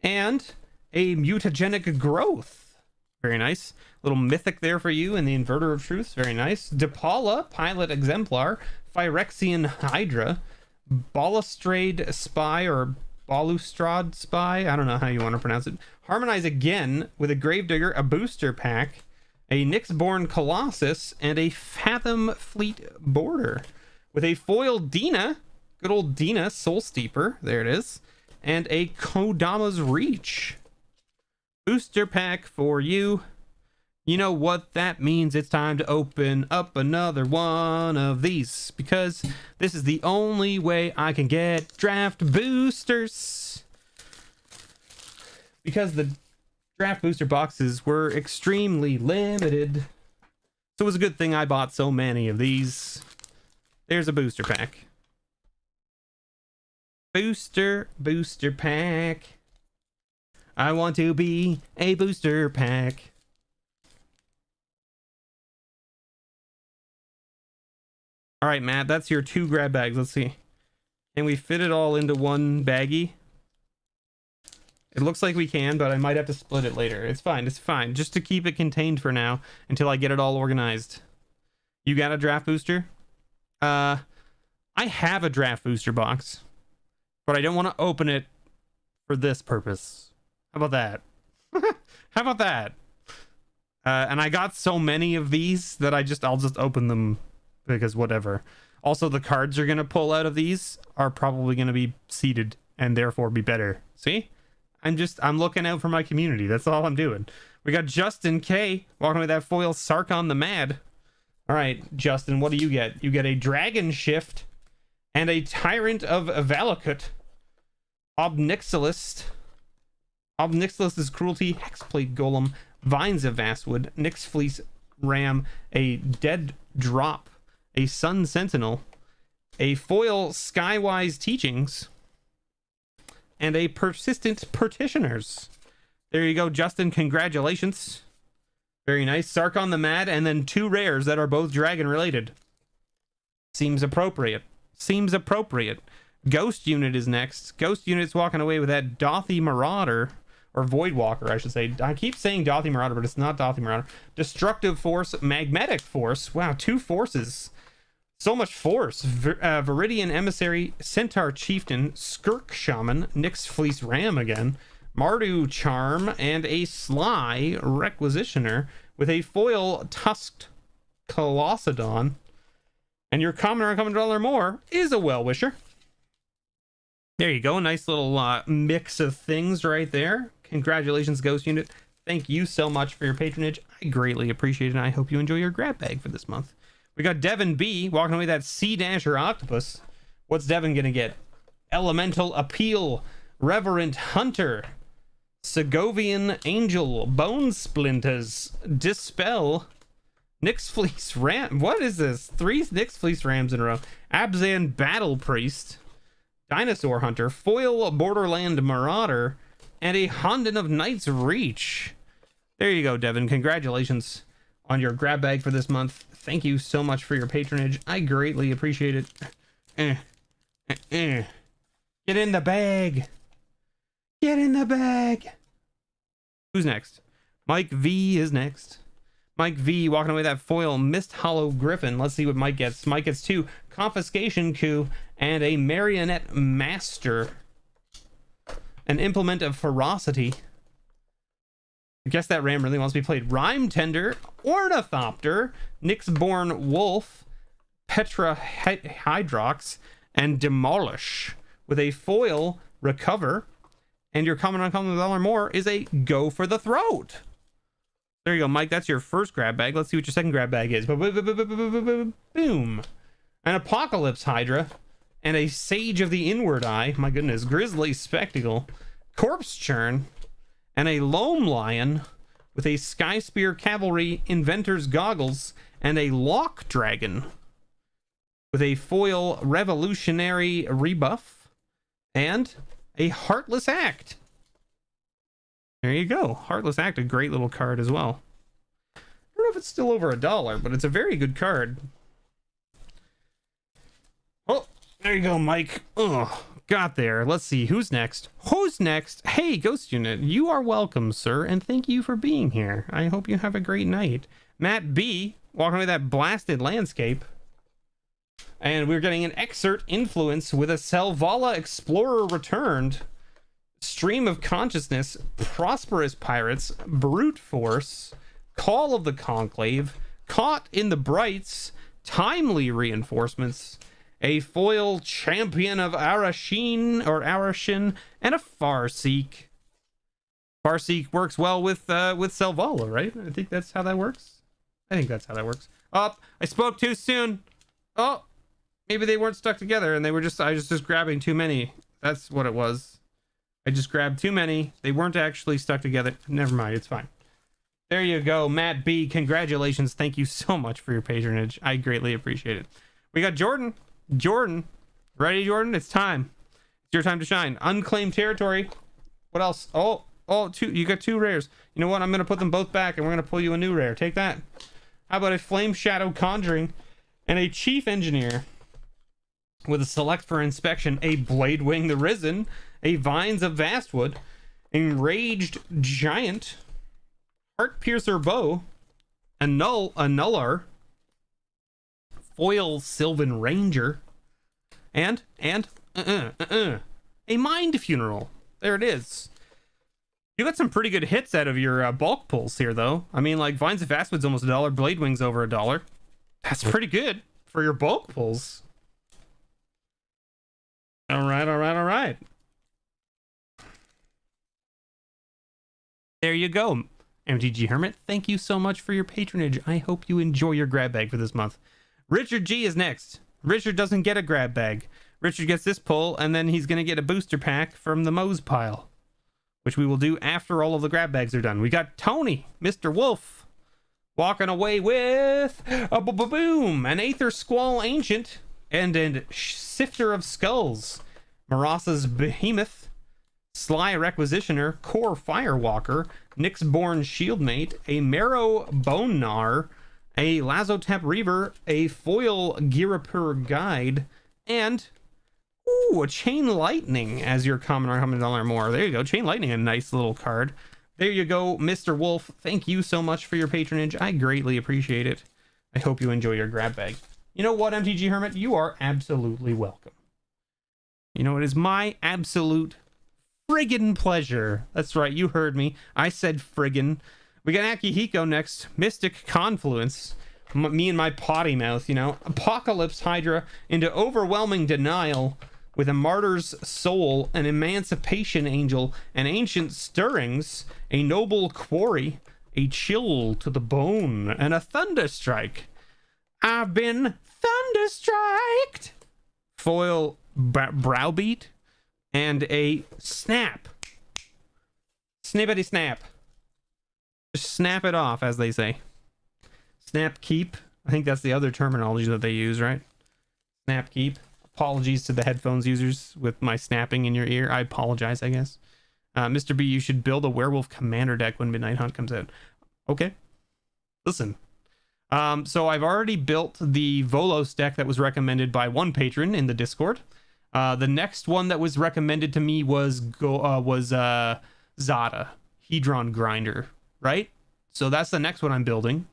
and a Mutagenic Growth. Very nice. Little mythic there for you in the Inverter of Truths. Very nice. DePaula, Pilot Exemplar, Phyrexian Hydra, Balustrade Spy or Balustrade Spy. I don't know how you want to pronounce it. Harmonize again with a Gravedigger, a booster pack, a Nyxborn Colossus, and a Fathom Fleet Border. With a foil Dina, good old Dina, Soul Steeper. There it is. And a Kodama's Reach. Booster pack for you. You know what that means. It's time to open up another one of these because this is the only way I can get draft boosters. Because the draft booster boxes were extremely limited. So it was a good thing I bought so many of these. There's a booster pack. Booster pack. I want to be a booster pack. All right, Matt, that's your 2 grab bags. Let's see. Can we fit it all into one baggie? It looks like we can, but I might have to split it later. It's fine. It's fine. Just to keep it contained for now until I get it all organized. You got a draft booster? I have a draft booster box, but I don't want to open it for this purpose. How about that? How about that? And I got so many of these that I'll just open them because whatever. Also, the cards you're going to pull out of these are probably going to be seeded and therefore be better. See? I'm looking out for my community. That's all I'm doing. We got Justin K walking with that foil Sarkon the Mad. All right, Justin, what do you get? You get a Dragon Shift and a Tyrant of Valakut. Obnixilis is Cruelty, Hexplate Golem, Vines of Vastwood, Nyx Fleece Ram, a Dead Drop, a Sun Sentinel, a foil Skywise Teachings, and a Persistent Petitioners. There you go, Justin. Congratulations. Very nice. Sarkon the Mad, and then 2 rares that are both dragon related. Seems appropriate. Seems appropriate. Ghost Unit is next. Ghost Unit's walking away with that Dothy Marauder, or Voidwalker, I should say. I keep saying Dothy Marauder, but it's not Dothy Marauder. Destructive Force, Magnetic Force. Wow, 2 forces. So much force. Viridian Emissary, Centaur Chieftain, Skirk Shaman, Nyx Fleece Ram again, Mardu Charm, and a Sly Requisitioner with a foil Tusked Colossadon. And your common or uncommon $1 more is a Well-Wisher. There you go. A nice little mix of things right there. Congratulations, Ghost Unit. Thank you so much for your patronage. I greatly appreciate it, and I hope you enjoy your grab bag for this month. We got Devin B walking away that Sea Dasher Octopus. What's Devin gonna get? Elemental Appeal, Reverent Hunter, Segovian Angel, Bone Splinters, Dispel, Nyx Fleece Ram. What is this? 3 Nyx Fleece Rams in a row. Abzan Battle Priest, Dinosaur Hunter, Foil Borderland Marauder, and a Honden of Night's Reach. There you go, Devin. Congratulations on your grab bag for this month. Thank you so much for your patronage. I greatly appreciate it. Get in the bag. Get in the bag. Who's next? Mike V is next. Mike V walking away that foil Mist Hollow Griffin. Let's see what Mike gets. Mike gets 2 Confiscation Coup and a Marionette Master. An Implement of Ferocity. I guess that Ram really wants to be played. Rhyme Tender, Ornithopter, Nyxborn Wolf, Petra Hydrox, and Demolish with a foil Recover. And your common uncommon $1 more is a Go for the Throat. There you go, Mike. That's your first grab bag. Let's see what your second grab bag is. Boom. An Apocalypse Hydra and a Sage of the Inward Eye. My goodness. Grizzly Spectacle, Corpse Churn, and a Loam Lion with a Sky Spear Cavalry, Inventor's Goggles, and a Lock Dragon with a foil Revolutionary Rebuff and a Heartless Act. There you go. Heartless Act, a great little card as well. I don't know if it's still over $1, but it's a very good card. Oh, there you go, Mike. Oh, got there. Let's see. Who's next? Who's next? Hey, Ghost Unit. You are welcome, sir, and thank you for being here. I hope you have a great night. Matt B, walking away that Blasted Landscape. And we're getting an Exert Influence with a Selvala Explorer Returned, Stream of Consciousness, Prosperous Pirates, Brute Force, Call of the Conclave, Caught in the Brights, Timely Reinforcements, a foil Champion of Arashin, and a Farseek. Farseek works well with Selvala, right? I think that's how that works. Oh, I spoke too soon. Oh, maybe they weren't stuck together and I was just grabbing too many. That's what it was. I just grabbed too many. They weren't actually stuck together. Never mind. It's fine. There you go, Matt B. Congratulations. Thank you so much for your patronage. I greatly appreciate it. We got Jordan. Jordan. Ready, Jordan? It's time. It's your time to shine. Unclaimed Territory. What else? Oh, you got 2 rares. You know what? I'm going to put them both back and we're going to pull you a new rare. Take that. How about a Flame Shadow Conjuring and a Chief Engineer with a Select for Inspection, a Bladewing the Risen, a Vines of Vastwood, Enraged Giant, Heart Piercer Bow, a Nullar, Foil Sylvan Ranger, and a Mind Funeral. There it is. You got some pretty good hits out of your bulk pulls here, though. I mean, like, Vines of Vastwood's almost $1, Bladewing's over $1. That's pretty good for your bulk pulls. All right. There you go, MTG Hermit. Thank you so much for your patronage. I hope you enjoy your grab bag for this month. Richard G is next. Richard doesn't get a grab bag. Richard gets this pull, and then he's going to get a booster pack from the Moe's pile, which we will do after all of the grab bags are done. We got Tony, Mr. Wolf, walking away with a boom, an Aether Squall Ancient, and Sifter of Skulls, Marasa's Behemoth, Sly Requisitioner, Core Firewalker, Nyxborn Shieldmate, a Marrow Bone Gnar, a Lazotep Reaver, a Foil Girapur Guide, and a Chain Lightning as your common $100 more. There you go. Chain Lightning, a nice little card. There you go, Mr. Wolf. Thank you so much for your patronage. I greatly appreciate it. I hope you enjoy your grab bag. You know what, MTG Hermit? You are absolutely welcome. You know, it is my absolute friggin' pleasure. That's right, you heard me. I said friggin'. We got Akihiko next. Mystic Confluence. Me and my potty mouth, you know. Apocalypse Hydra into Overwhelming Denial with a Martyr's Soul, an Emancipation Angel, an Ancient Stirrings, a Noble Quarry, a Chill to the Bone, and a Thunderstrike. I've been Thunderstriked. Foil Browbeat, and a Snap. Snippety snap. Just snap it off, as they say. Snap keep. I think that's the other terminology that they use, right? Snap keep. Apologies to the headphones users with my snapping in your ear. I apologize, I guess. Mr. B, you should build a werewolf commander deck when Midnight Hunt comes out. Okay. Listen. So I've already built the Volos deck that was recommended by one patron in the Discord. The next one that was recommended to me was Zada, Hedron Grinder, right? So that's the next one I'm building.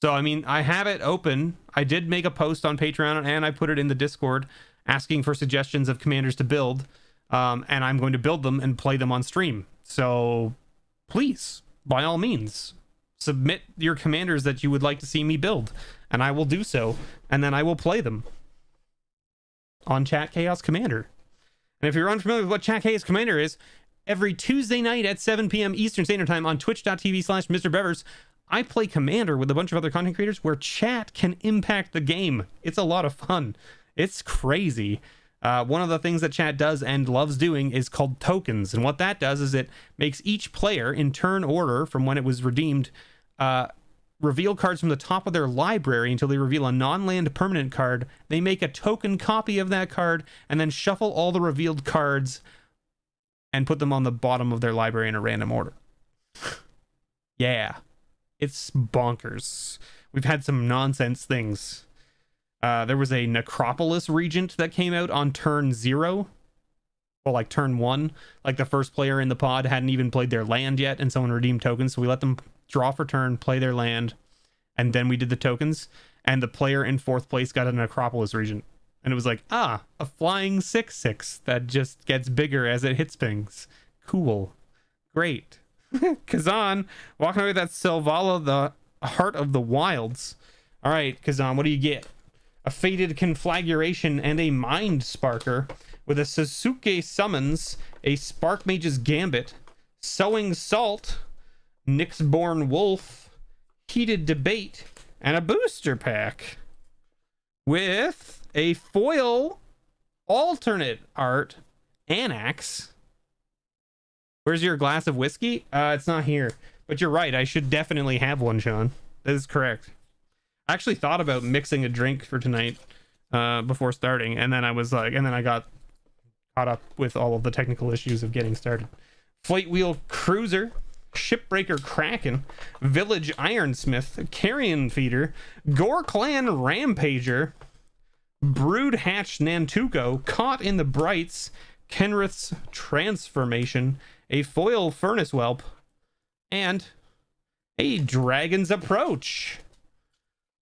So, I mean, I have it open. I did make a post on Patreon, and I put it in the Discord asking for suggestions of commanders to build. And I'm going to build them and play them on stream. So, please, by all means, submit your commanders that you would like to see me build. And I will do so. And then I will play them on Chat Chaos Commander. And if you're unfamiliar with what Chat Chaos Commander is, every Tuesday night at 7 p.m. Eastern Standard Time on twitch.tv/MrBevers, I play Commander with a bunch of other content creators where chat can impact the game. It's a lot of fun. It's crazy. One of the things that chat does and loves doing is called tokens. And what that does is it makes each player in turn order from when it was redeemed reveal cards from the top of their library until they reveal a non-land permanent card. They make a token copy of that card and then shuffle all the revealed cards and put them on the bottom of their library in a random order. Yeah. It's bonkers. We've had some nonsense things. There was a Necropolis Regent that came out on turn 0. Well, like turn 1. Like the first player in the pod hadn't even played their land yet, and someone redeemed tokens, so we let them draw for turn, play their land, and then we did the tokens, and the player in 4th place got a Necropolis Regent. And it was like, a flying 6/6 that just gets bigger as it hits things. Cool. Great. Kazan, walking away with that Selvala, the Heart of the Wilds. All right, Kazan, what do you get? A Fated Conflagration and a Mind Sparker with a Sasuke Summons, a Spark Mage's Gambit, Sowing Salt, Nyxborn Wolf, Heated Debate, and a booster pack with a foil alternate art Anax. Where's your glass of whiskey? It's not here. But you're right. I should definitely have one, Sean. That is correct. I actually thought about mixing a drink for tonight before starting. And then I was like, and then I got caught up with all of the technical issues of getting started. Flight Wheel Cruiser, Shipbreaker Kraken, Village Ironsmith, Carrion Feeder, Gore Clan Rampager, Brood Hatch Nantuko, Caught in the Brights, Kenrith's Transformation, a foil Furnace Whelp, and a Dragon's Approach.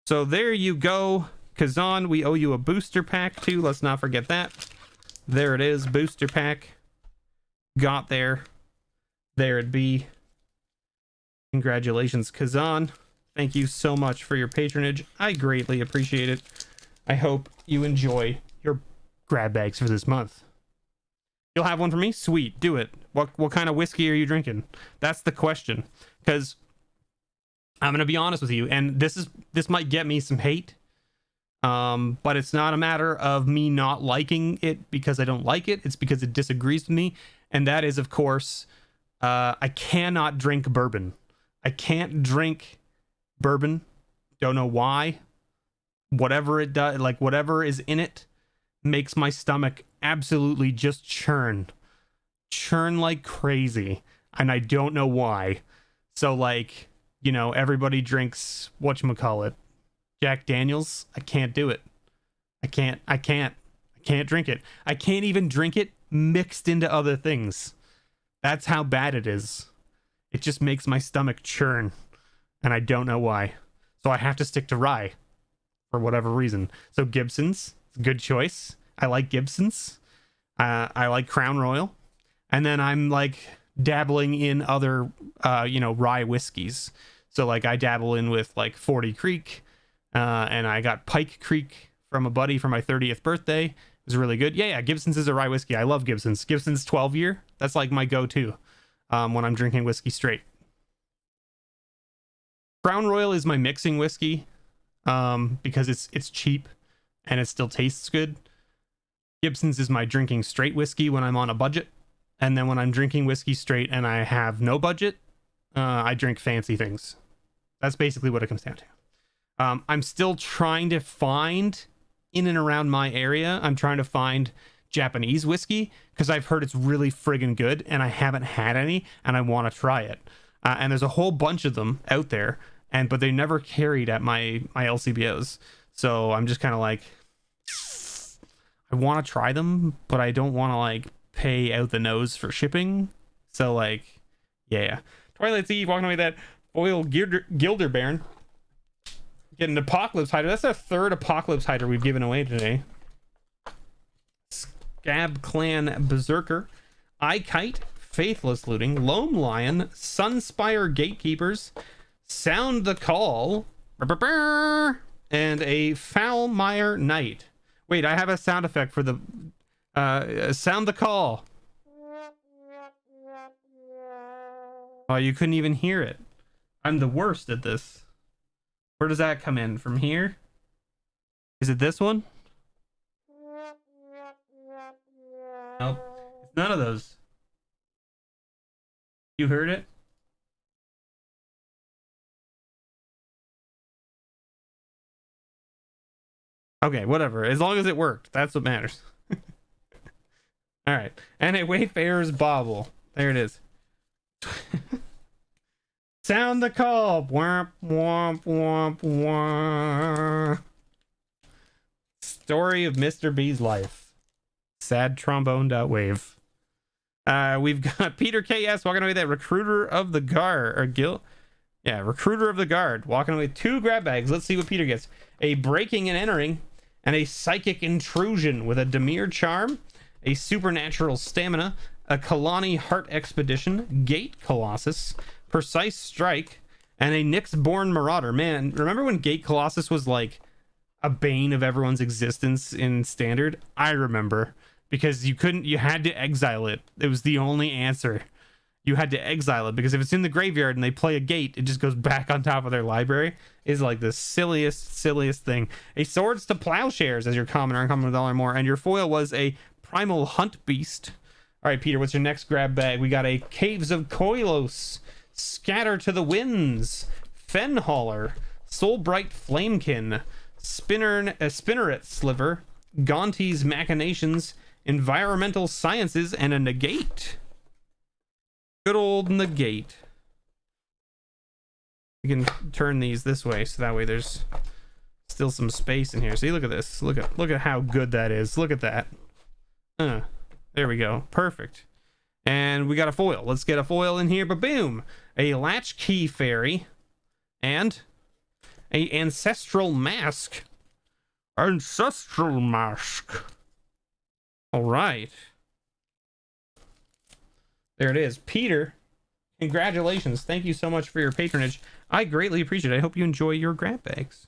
So there you go. Kazan, we owe you a booster pack too. Let's not forget that. There it is, booster pack. Got there. There it be. Congratulations, Kazan. Thank you so much for your patronage. I greatly appreciate it. I hope you enjoy your grab bags for this month. You'll have one for me? Sweet, do it. What kind of whiskey are you drinking? That's the question. Because I'm gonna be honest with you, and this might get me some hate. But it's not a matter of me not liking it because I don't like it. It's because it disagrees with me. And that is, of course, I cannot drink bourbon. I can't drink bourbon. Don't know why. Whatever it does, like whatever is in it makes my stomach absolutely just churn like crazy. And I don't know why. So like, you know, everybody drinks whatchamacallit, Jack Daniels. I can't do it. I can't drink it. I can't even drink it mixed into other things. That's how bad it is. It just makes my stomach churn, and I don't know why. So I have to stick to rye for whatever reason. So Gibson's, good choice. I like Gibson's. I like Crown Royal. And then I'm like dabbling in other, rye whiskeys. So like I dabble in with like 40 Creek, and I got Pike Creek from a buddy for my 30th birthday. It was really good. Yeah, Gibson's is a rye whiskey. I love Gibson's. Gibson's 12 year. That's like my go-to when I'm drinking whiskey straight. Crown Royal is my mixing whiskey because it's cheap and it still tastes good. Gibson's is my drinking straight whiskey when I'm on a budget. And then when I'm drinking whiskey straight and I have no budget, I drink fancy things. That's basically what it comes down to. I'm still trying to find in and around my area. I'm trying to find Japanese whiskey because I've heard it's really friggin' good and I haven't had any and I want to try it. And there's a whole bunch of them out there, but they never carried at my LCBOs. So I'm just kind of like, I want to try them, but I don't want to like pay out the nose for shipping. So like, yeah. Twilight Eve walking away with that foil Gilder Baron. Getting an Apocalypse Hider. That's the third Apocalypse Hider we've given away today. Scab Clan Berserker. Eye Kite. Faithless Looting. Loam Lion. Sunspire Gatekeepers. Sound the Call. And a Foulmire Knight. Wait, I have a sound effect for the Sound the Call. Oh, you couldn't even hear it. I'm the worst at this. Where does that come in? From here? Is it this one? Nope. It's none of those. You heard it? Okay, whatever. As long as it worked. That's what matters. Alright. And a Wayfarer's Bauble. There it is. Sound the Call. Womp, womp, womp, womp. Story of Mr. B's life. Sad trombone.wave. We've got Peter KS walking away with that Recruiter of the Guard. Recruiter of the Guard. Walking away with 2 grab bags. Let's see what Peter gets. A Breaking and Entering. And a Psychic Intrusion with a Demir Charm. A Supernatural Stamina. A Kalani Heart Expedition. Gate Colossus. Precise Strike, and a Nyxborn Marauder. Man, remember when Gate Colossus was like a bane of everyone's existence in Standard? I remember, because you had to exile it. It was the only answer. You had to exile it, because if it's in the graveyard and they play a gate, it just goes back on top of their library. Is like the silliest thing. A Swords to Plowshares as your common or uncommon with $1 more, and your foil was a Primal Hunt Beast. All right, Peter, what's your next grab bag? We got a Caves of Koilos. Scatter to the Winds, Fenhauler, Soulbright Flamekin, Spinneret Sliver, Gonti's Machinations, Environmental Sciences, and a Negate. Good old Negate. We can turn these this way, so that way there's still some space in here. See, look at this. Look at how good that is. Look at that. There we go. Perfect. And we got a foil. Let's get a foil in here. But boom! A Latchkey Fairy. And a Ancestral Mask. Ancestral Mask. Alright. There it is. Peter, congratulations. Thank you so much for your patronage. I greatly appreciate it. I hope you enjoy your grab bags.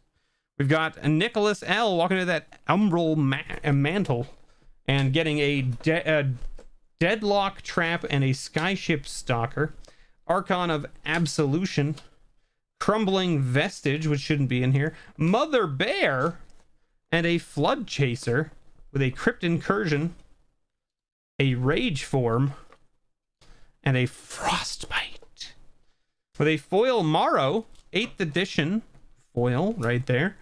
We've got Nicholas L. walking into that Umbral Mantle. And getting a Deadlock Trap and a Skyship Stalker, Archon of Absolution, Crumbling Vestige, which shouldn't be in here, Mother Bear, and a Flood Chaser with a Crypt Incursion, a Rage Form, and a Frostbite. With a foil Morrow, 8th edition foil right there,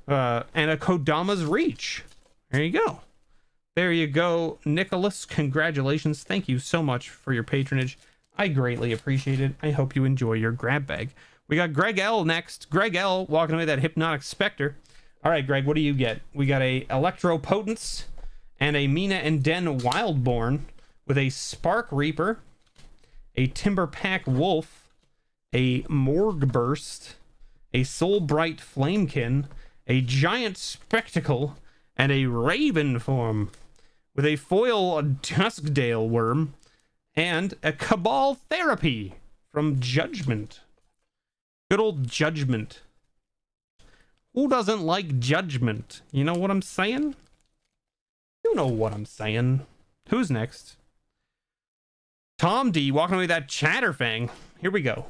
and a Kodama's Reach. There you go. There you go, Nicholas. Congratulations. Thank you so much for your patronage. I greatly appreciate it. I hope you enjoy your grab bag. We got Greg L next. Greg L walking away that Hypnotic Spectre. All right, Greg, what do you get? We got a Electro Potence and a Mina and Den Wildborn with a Spark Reaper, a Timber Pack Wolf, a Morgue Burst, a Soul Bright Flamekin, a Giant Spectacle, and a Raven Form with a foil Duskdale Worm and a Cabal Therapy from Judgment. Good old Judgment. Who doesn't like Judgment? You know what I'm saying? You know what I'm saying. Who's next? Tom D walking away with that Chatterfang. Here we go.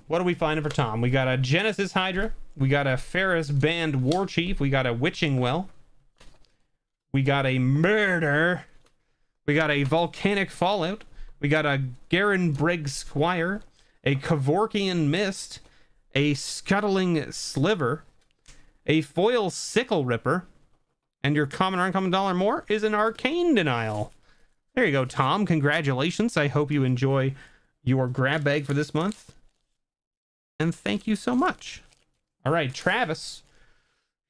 What are we finding for Tom? We got a Genesis Hydra. We got a Ferris Band War Chief. We got a Witching Well. We got a Murder. We got a Volcanic Fallout. We got a Garen Brigg Squire. A Kevorkian Mist. A Scuttling Sliver. A Foil Sickle Ripper. And your common or uncommon dollar more is an Arcane Denial. There you go, Tom. Congratulations. I hope you enjoy your grab bag for this month. And thank you so much. All right, Travis.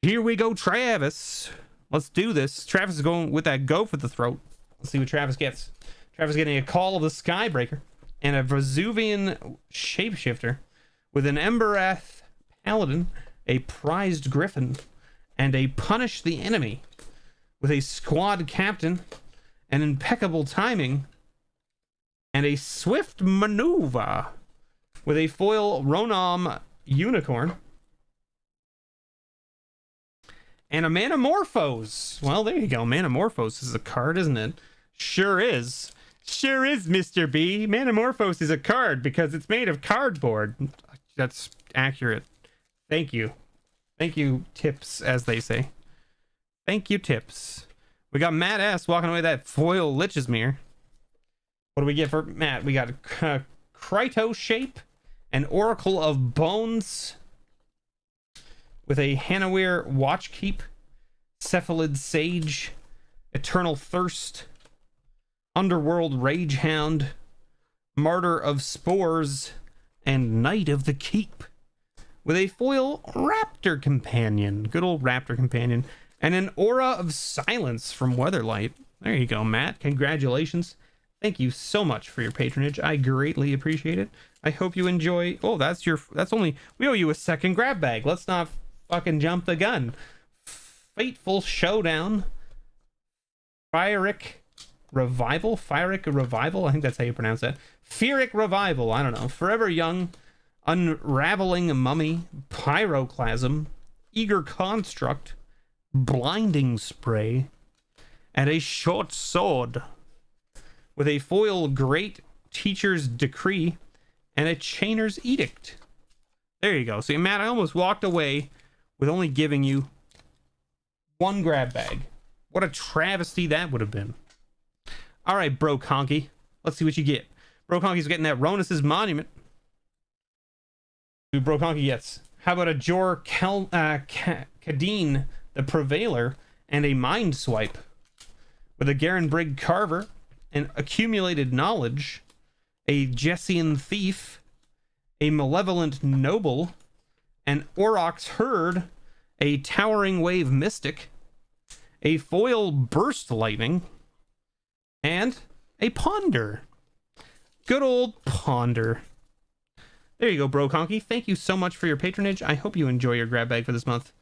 Here we go, Travis. Let's do this. Travis is going with that go for the throat. Let's see what Travis gets. Travis getting a Call of the Skybreaker and a Vesuvian Shapeshifter with an Emberath Paladin, a Prized Griffin, and a Punish the Enemy with a Squad Captain, an Impeccable Timing, and a Swift Maneuver with a foil Ronom Unicorn. And a Manamorphose. Well, there you go. Manamorphose is a card, isn't it? Sure is. Sure is, Mr. B. Manamorphose is a card because it's made of cardboard. That's accurate. Thank you. Thank you, Tips, as they say. Thank you, Tips. We got Matt S. walking away with that foil Lich's Mirror. What do we get for Matt? We got Kryto Shape, an Oracle of Bones, with a Hanawir Watchkeep, Cephalid Sage, Eternal Thirst, Underworld Ragehound, Martyr of Spores, and Knight of the Keep, with a foil Raptor Companion, good old Raptor Companion, and an Aura of Silence from Weatherlight. There you go, Matt. Congratulations. Thank you so much for your patronage. I greatly appreciate it. I hope you enjoy. Oh, that's only, we owe you a second grab bag. Let's not fucking jump the gun. Fateful Showdown, Fyric Revival, I think that's how you pronounce that. Fyric Revival, I don't know. Forever Young, Unraveling Mummy, Pyroclasm, Eager Construct, Blinding Spray, and a Short Sword with a foil Great Teacher's Decree and a Chainer's Edict. There you go. See, Matt, I almost walked away with only giving you one grab bag. What a travesty that would have been. All right, Bro Conky. Let's see what you get. Bro Conky's getting that Ronus's Monument. Who Bro Conky gets? How about a Jor Kadeen, the Prevailer, and a Mind Swipe? With a Garen Brigg Carver, an Accumulated Knowledge, a Jessian Thief, a Malevolent Noble, an Aurochs Herd, a Towering Wave Mystic, a foil Burst Lightning, and a Ponder. Good old Ponder. There you go, Bro Conky. Thank you so much for your patronage. I hope you enjoy your grab bag for this month.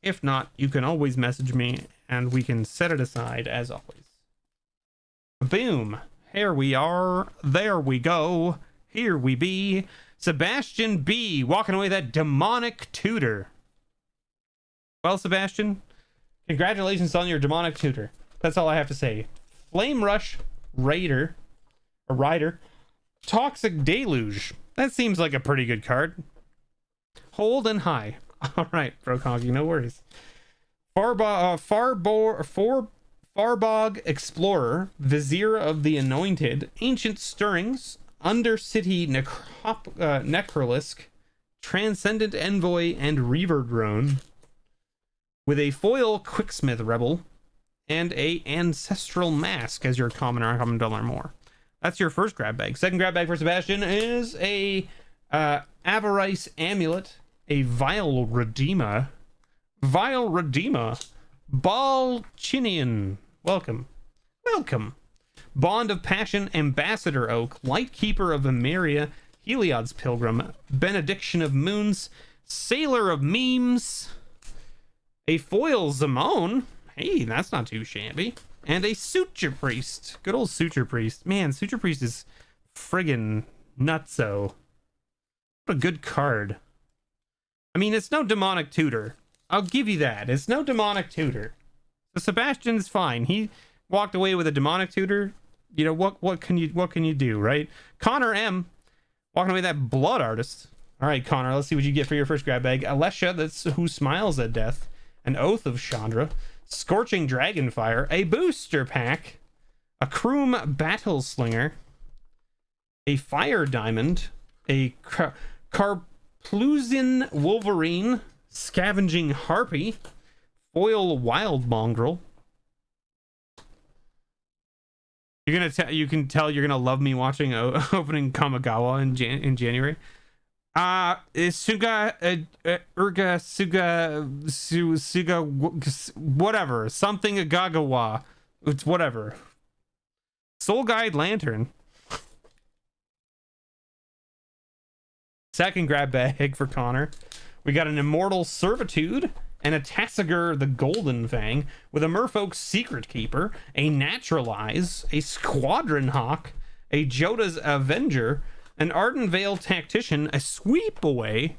If not, you can always message me and we can set it aside as always. Boom. Here we are. There we go. Here we be. Sebastian B. walking away with that Demonic Tutor. Well, Sebastian, congratulations on your Demonic Tutor. That's all I have to say. Flame Rush, Rider. Toxic Deluge. That seems like a pretty good card. Hold and high. All right, Brokoggy, no worries. Farbog Explorer, Vizier of the Anointed, Ancient Stirrings, Undercity Necrolisk, Transcendent Envoy, and Reaver Drone, with a foil Quicksmith Rebel, and a Ancestral Mask as your common or uncommon dollar more. That's your first grab bag. Second grab bag for Sebastian is a Avarice Amulet, a Vile Redeemer, Balchinian. Welcome. Bond of Passion, Ambassador Oak, Lightkeeper of Emeria, Heliod's Pilgrim, Benediction of Moons, Sailor of Memes, a foil Zamone. Hey, that's not too shabby. And a Suture Priest. Good old Suture Priest. Man, Suture Priest is friggin' nutso. What a good card. I mean, it's no Demonic Tutor. I'll give you that. It's no Demonic Tutor. So Sebastian's fine. He walked away with a Demonic Tutor. You know, what can you do, right? Connor M. walking away with that Blood Artist. All right, Connor, let's see what you get for your first grab bag. Alessia, that's who smiles at death. An Oath of Chandra. Scorching Dragonfire, a booster pack, a Kroom Battle Slinger, a Fire Diamond, a Carplusian Wolverine, Scavenging Harpy, foil Wild Mongrel. You can tell you're gonna love me watching opening Kamigawa in January. Suga, whatever. Something Agagawa. It's whatever. Soul Guide Lantern. Second grab bag for Connor. We got an Immortal Servitude and a Tassiger the Golden Fang with a Merfolk Secret Keeper, a Naturalize, a Squadron Hawk, a Joda's Avenger, an Arden Veil Tactician, a Sweep Away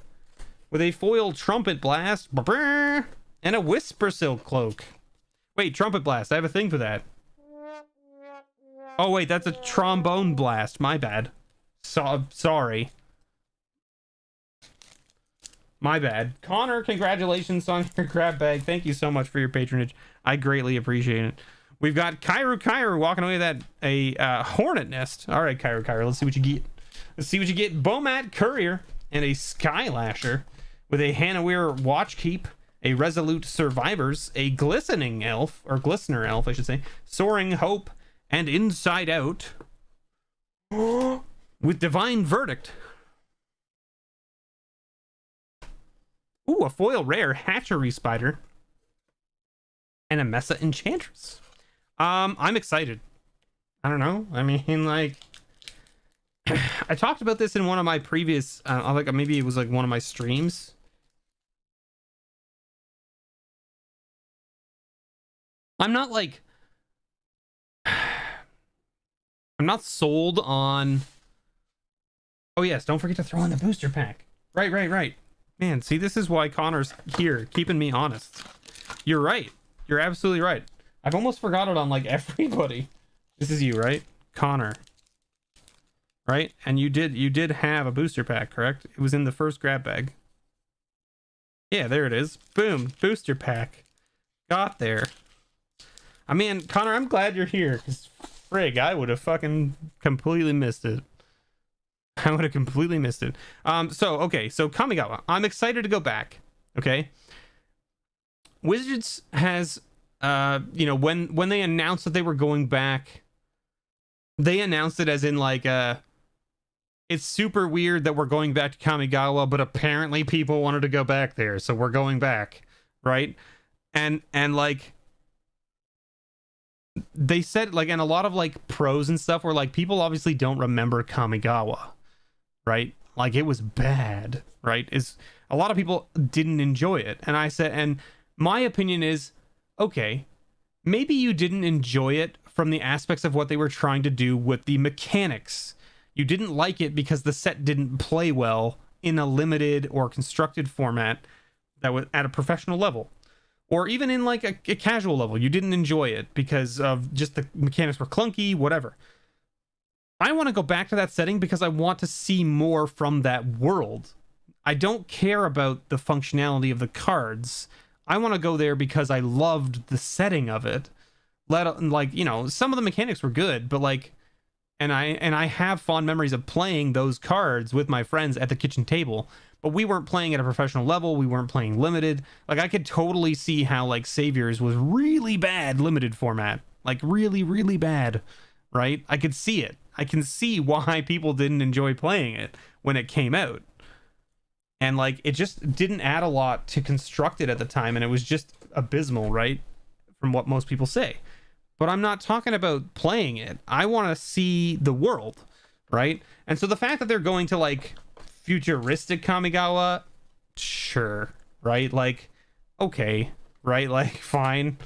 with a foil Trumpet Blast, and a Whisper Silk Cloak. Wait, Trumpet Blast. I have a thing for that. Oh, wait, that's a Trombone Blast. My bad. Sorry. My bad. Connor, congratulations on your grab bag. Thank you so much for your patronage. I greatly appreciate it. We've got Kairu walking away with a Hornet Nest. All right, Kairu, let's see what you get. Bomat Courier and a Skylasher with a Hanawir Watchkeep, a Resolute Survivors, a Glistening Elf, or Glistener Elf, I should say, Soaring Hope, and Inside Out with Divine Verdict. Ooh, a foil rare Hatchery Spider and a Mesa Enchantress. I'm excited. I don't know. I mean, like, I talked about this in one of my previous, like maybe it was like one of my streams. I'm not like, I'm not sold on. Oh yes, don't forget to throw in the booster pack. Right. Man, see, this is why Connor's here, keeping me honest. You're right. You're absolutely right. I've almost forgot it on like everybody. This is you, right? Connor. Right? And you did have a booster pack, correct? It was in the first grab bag. Yeah, there it is. Boom. Booster pack. Got there. I mean, Connor, I'm glad you're here, because frig, I would have fucking completely missed it. So Kamigawa. I'm excited to go back. Okay. Wizards has when they announced that they were going back, they announced it as in like it's super weird that we're going back to Kamigawa, but apparently people wanted to go back there, so we're going back, right? And like they said, like, and a lot of like pros and stuff were like, people obviously don't remember Kamigawa, right? Like, it was bad, right? Is a lot of people didn't enjoy it. And I said, and my opinion is, okay, maybe you didn't enjoy it from the aspects of what they were trying to do with the mechanics. You didn't like it because the set didn't play well in a limited or constructed format that was at a professional level. or even in like a casual level, you didn't enjoy it because of just the mechanics were clunky, whatever. I want to go back to that setting because I want to see more from that world. I don't care about the functionality of the cards. I want to go there because I loved the setting of it. Like, you know, some of the mechanics were good, but like, and I have fond memories of playing those cards with my friends at the kitchen table, but we weren't playing at a professional level. We weren't playing limited. Like, I could totally see how like Saviors was really bad limited format, like really, really bad, right? I could see it. I can see why people didn't enjoy playing it when it came out. And like, it just didn't add a lot to Constructed at the time, and it was just abysmal, right? From what most people say. But I'm not talking about playing it. I want to see the world, right? And so the fact that they're going to like futuristic Kamigawa, sure, right? Like, okay, right? Like, fine.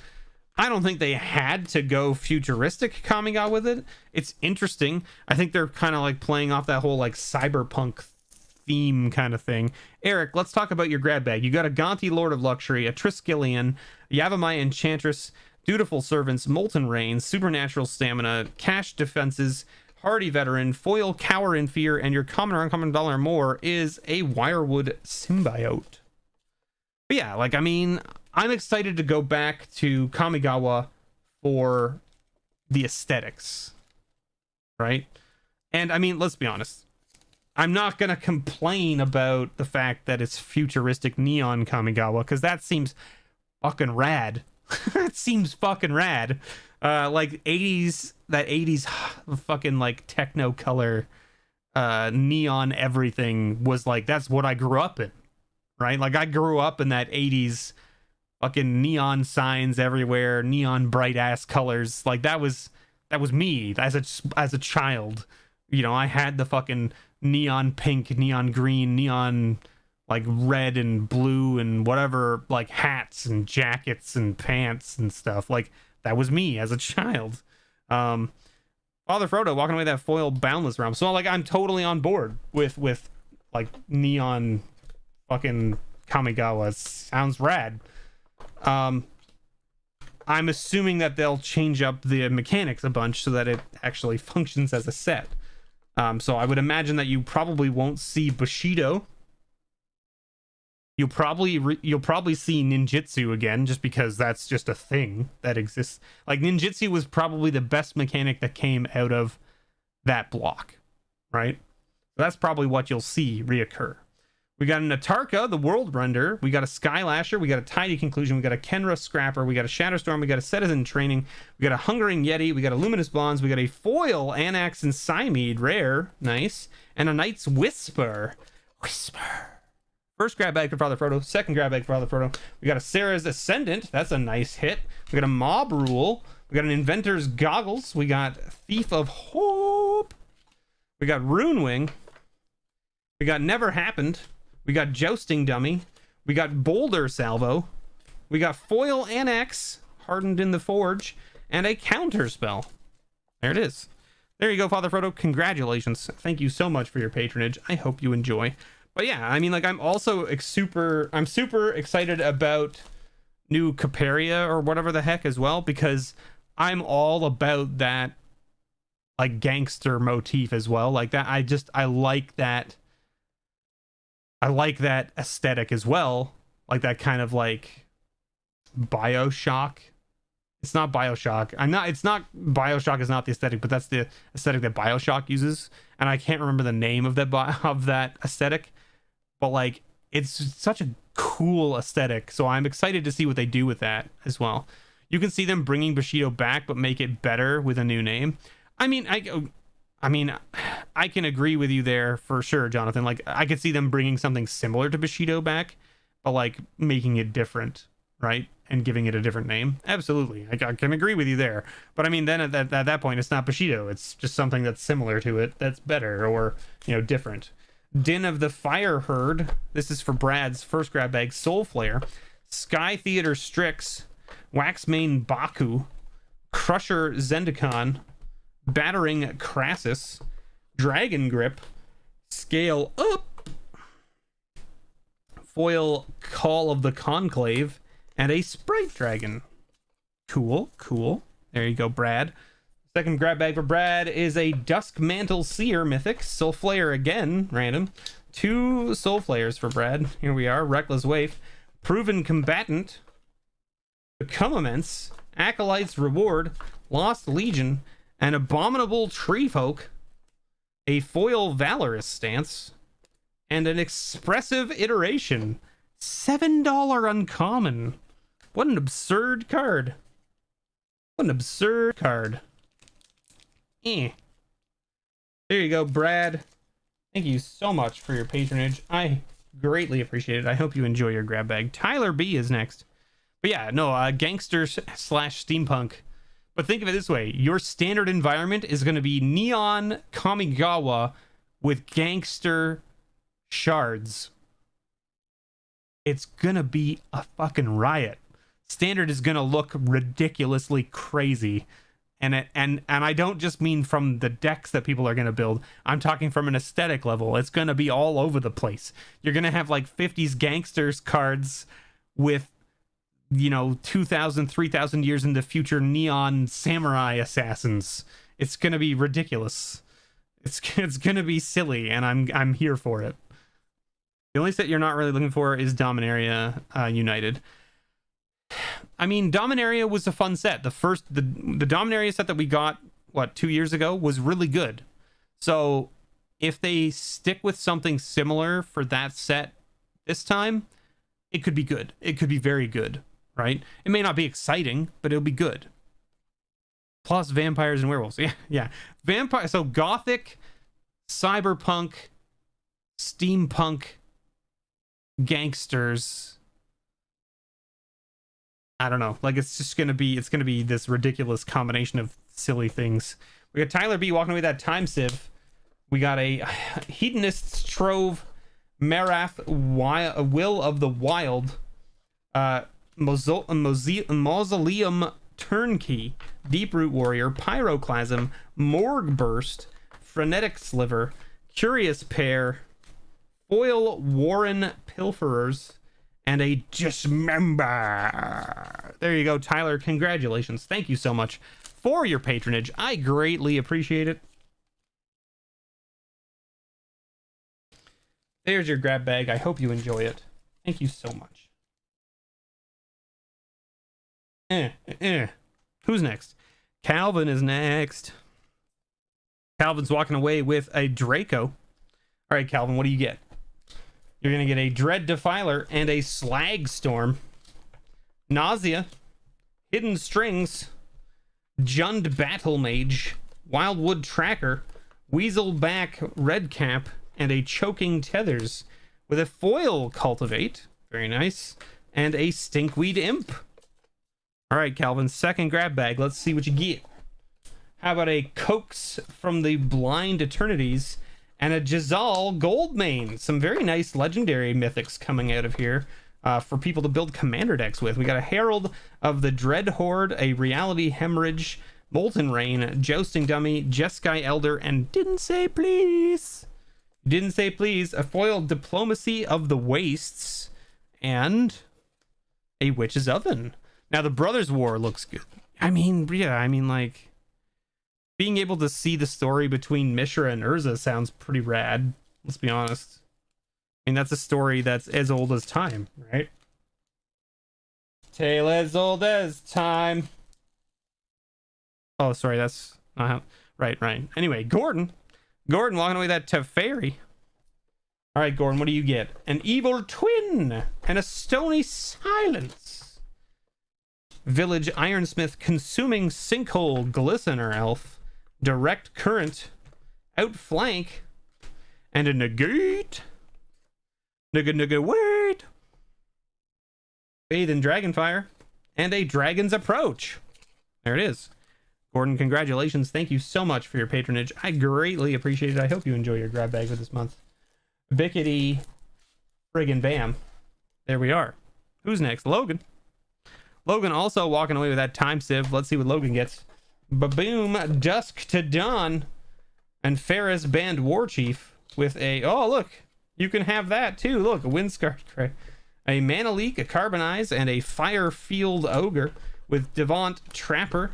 I don't think they had to go futuristic Kamigawa with it. It's interesting. I think they're kind of like playing off that whole like cyberpunk theme kind of thing. Eric, let's talk about your grab bag. You got a Gonti Lord of Luxury, a Triskelion, Yavimaya Enchantress, Dutiful Servants, Molten Rain, Supernatural Stamina, Cash Defenses, Hardy Veteran, Foil Cower in Fear, and your common or uncommon dollar more is a Wirewood Symbiote. But yeah, like, I mean, I'm excited to go back to Kamigawa for the aesthetics, right? And I mean, let's be honest. I'm not going to complain about the fact that it's futuristic neon Kamigawa, because that seems fucking rad. That seems fucking rad. Like 80s, that 80s fucking like techno color, neon everything was like, that's what I grew up in, right? Like, I grew up in that 80s fucking neon signs everywhere, neon bright ass colors. Like, that was me as a child. You know, I had the fucking neon pink, neon green, neon like red and blue and whatever, like hats and jackets and pants and stuff. Like, that was me as a child. Father Frodo walking away that foil Boundless Realm. So like, I'm totally on board with like neon fucking Kamigawa. Sounds rad. I'm assuming that they'll change up the mechanics a bunch so that it actually functions as a set. So I would imagine that you probably won't see Bushido. You'll probably see ninjutsu again, just because that's just a thing that exists. Like, ninjutsu was probably the best mechanic that came out of that block, right? So that's probably what you'll see reoccur. We got an Atarka, the World Render. We got a Skylasher. We got a Tidy Conclusion. We got a Kenra Scrapper. We got a Shatterstorm. We got a Citizen Training. We got a Hungering Yeti. We got a Luminous Bonds. We got a Foil Anax and Cymede, rare, nice, and a Knight's Whisper. First grab bag for Father Frodo. Second grab bag for Father Frodo. We got a Sarah's Ascendant. That's a nice hit. We got a Mob Rule. We got an Inventor's Goggles. We got Thief of Hope. We got Runewing. We got Never Happened. We got Jousting Dummy. We got Boulder Salvo. We got Foil Anax, Hardened in the Forge, and a Counter Spell. There it is. There you go, Father Frodo. Congratulations. Thank you so much for your patronage. I hope you enjoy. But yeah, I mean, like, I'm also super excited about new Caperia or whatever the heck as well, because I'm all about that, like, gangster motif as well. Like that, I like that. I like that aesthetic as well. Like that kind of like BioShock. It's not BioShock. BioShock is not the aesthetic, but that's the aesthetic that BioShock uses. And I can't remember the name of that aesthetic. But like, it's such a cool aesthetic. So I'm excited to see what they do with that as well. You can see them bringing Bushido back, but make it better with a new name. I mean, I can agree with you there for sure, Jonathan. Like, I could see them bringing something similar to Bushido back, but like making it different, right? And giving it a different name. Absolutely. I can agree with you there. But I mean, then at that point, it's not Bushido. It's just something that's similar to it, that's better, or, you know, different. Din of the Fire Herd. This is for Brad's first grab bag. Soul Flare. Sky Theater Strix. Waxmane Baku. Crusher Zendikon. Battering Crassus. Dragon Grip. Scale Up. Foil Call of the Conclave. and a Sprite Dragon. Cool, cool. There you go, Brad. Second grab bag for Brad is a Duskmantle Seer Mythic. Soul Flayer again, random. 2 Soul Flayers for Brad. Here we are. Reckless Waif. Proven Combatant. Become Immense. Acolyte's Reward. Lost Legion. An Abominable Treefolk. A Foil Valorous Stance. And an Expressive Iteration. $7 uncommon. What an absurd card. What an absurd card. There you go, Brad. Thank you so much for your patronage. I greatly appreciate it. I hope you enjoy your grab bag. Tyler B is next. But yeah, no, gangster / steampunk. But think of it this way. Your standard environment is going to be Neon Kamigawa with gangster shards. It's going to be a fucking riot. Standard is going to look ridiculously crazy. And I don't just mean from the decks that people are going to build. I'm talking from an aesthetic level. It's going to be all over the place. You're going to have like 50s gangsters cards with, you know, 2,000, 3,000 years in the future neon samurai assassins. It's going to be ridiculous. It's going to be silly, and I'm here for it. The only set you're not really looking for is Dominaria United. I mean, Dominaria was a fun set. The Dominaria set that we got, 2 years ago, was really good. So if they stick with something similar for that set this time, it could be good. It could be very good, right? It may not be exciting, but it'll be good. Plus vampires and werewolves. Yeah. Vampire. So gothic, cyberpunk, steampunk, gangsters. I don't know. Like, it's going to be this ridiculous combination of silly things. We got Tyler B walking away with that Time Sieve. We got a Hedonist's Trove, Marath, Will of the Wild, Mausoleum Turnkey, Deeproot Warrior, Pyroclasm, Morgue Burst, Frenetic Sliver, Curious Pair, Foil Warren Pilferers, and a Dismember. There you go, Tyler. Congratulations. Thank you so much for your patronage. I greatly appreciate it. There's your grab bag. I hope you enjoy it. Thank you so much. Who's next? Calvin is next. Calvin's walking away with a Draco. All right, Calvin, what do you get? You're going to get a Dread Defiler and a Slag Storm. Nausea. Hidden Strings. Jund Battle Mage. Wildwood Tracker. Weaselback Redcap. And a Choking Tethers. With a Foil Cultivate. Very nice. And a Stinkweed Imp. Alright, Calvin. Second grab bag. Let's see what you get. How about a Coax from the Blind Eternities. And a Jazal Goldmane. Some very nice legendary mythics coming out of here for people to build commander decks with. We got a Herald of the Dread Horde, a Reality Hemorrhage, Molten Rain, Jousting Dummy, Jeskai Elder, and Didn't Say Please. Didn't Say Please. A foil Diplomacy of the Wastes. And a Witch's Oven. Now, the Brothers' War looks good. I mean, yeah, like... being able to see the story between Mishra and Urza sounds pretty rad. Let's be honest. I mean, that's a story that's as old as time, right? Tale as old as time. Oh, sorry, that's... right. Anyway, Gordon walking away with that Teferi. All right, Gordon, what do you get? An Evil Twin and a Stony Silence. Village Ironsmith, Consuming Sinkhole, Glistener Elf. Direct Current, Outflank, and a Negate. Wait. Bathe in Dragonfire, and a Dragon's Approach. There it is. Gordon, congratulations. Thank you so much for your patronage. I greatly appreciate it. I hope you enjoy your grab bag for this month. Bickety friggin' bam. There we are. Who's next? Logan. Logan also walking away with that Time Sieve. Let's see what Logan gets. Baboom, Dusk to Dawn, and Ferris Band Warchief with a... oh, look. You can have that, too. Look, a Windscarred Cray. a Mana Leak, a Carbonize, and a Firefield Ogre with Devenant Trapper,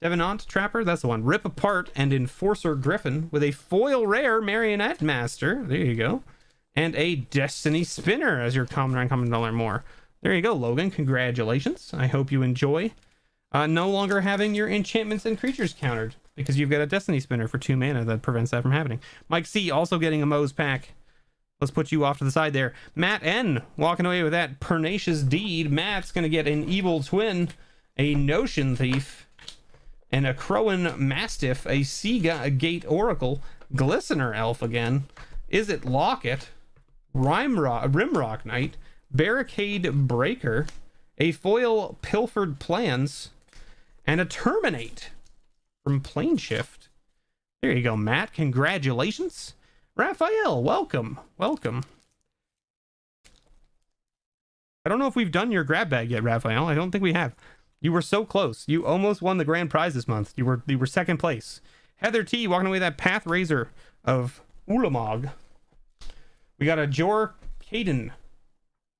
that's the one. Rip Apart and Enforcer Griffin with a foil rare Marionette Master. There you go. And a Destiny Spinner as your common or uncommon dollar more. There you go, Logan. Congratulations. I hope you enjoy. No longer having your enchantments and creatures countered because you've got a Destiny Spinner for 2 mana that prevents that from happening. Mike C also getting a Moe's pack. Let's put you off to the side there. Matt N walking away with that Pernicious Deed. Matt's going to get an Evil Twin, a Notion Thief, and a Crowan Mastiff, a Seagate Oracle, Glistener Elf again. Is it Locket, Rimrock Knight, Barricade Breaker, a foil Pilfered Plans, and a Terminate from Planeshift. There you go, Matt. Congratulations. Raphael, welcome. Welcome. I don't know if we've done your grab bag yet, Raphael. I don't think we have. You were so close. You almost won the grand prize this month. You were second place. Heather T walking away with that Path Razor of Ulamog. We got a Jor Caden,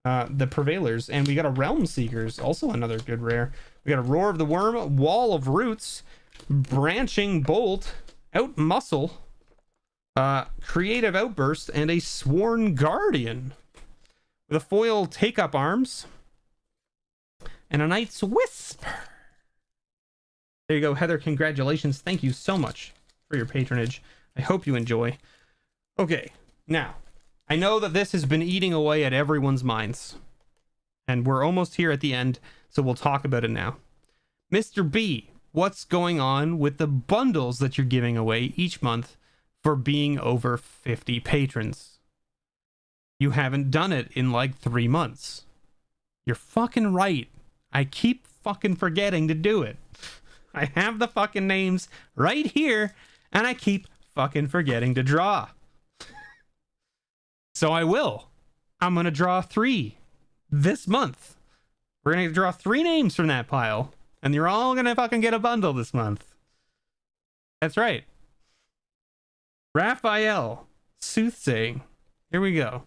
the Prevailers, and we got a Realm Seekers, also another good rare. We got a Roar of the Worm, Wall of Roots, Branching Bolt, Outmuscle, Creative Outburst, and a Sworn Guardian with a foil Take Up Arms and a Knight's Whisper. There you go, Heather. Congratulations. Thank you so much for your patronage. I hope you enjoy. Okay, now, I know that this has been eating away at everyone's minds, and we're almost here at the end, so we'll talk about it now. Mr. B, what's going on with the bundles that you're giving away each month for being over 50 patrons? You haven't done it in like 3 months. You're fucking right. I keep fucking forgetting to do it. I have the fucking names right here, and I keep fucking forgetting to draw. So I will. I'm going to draw 3 this month. We're going to draw 3 names from that pile, and you're all going to fucking get a bundle this month. That's right. Raphael, Soothsaying. Here we go.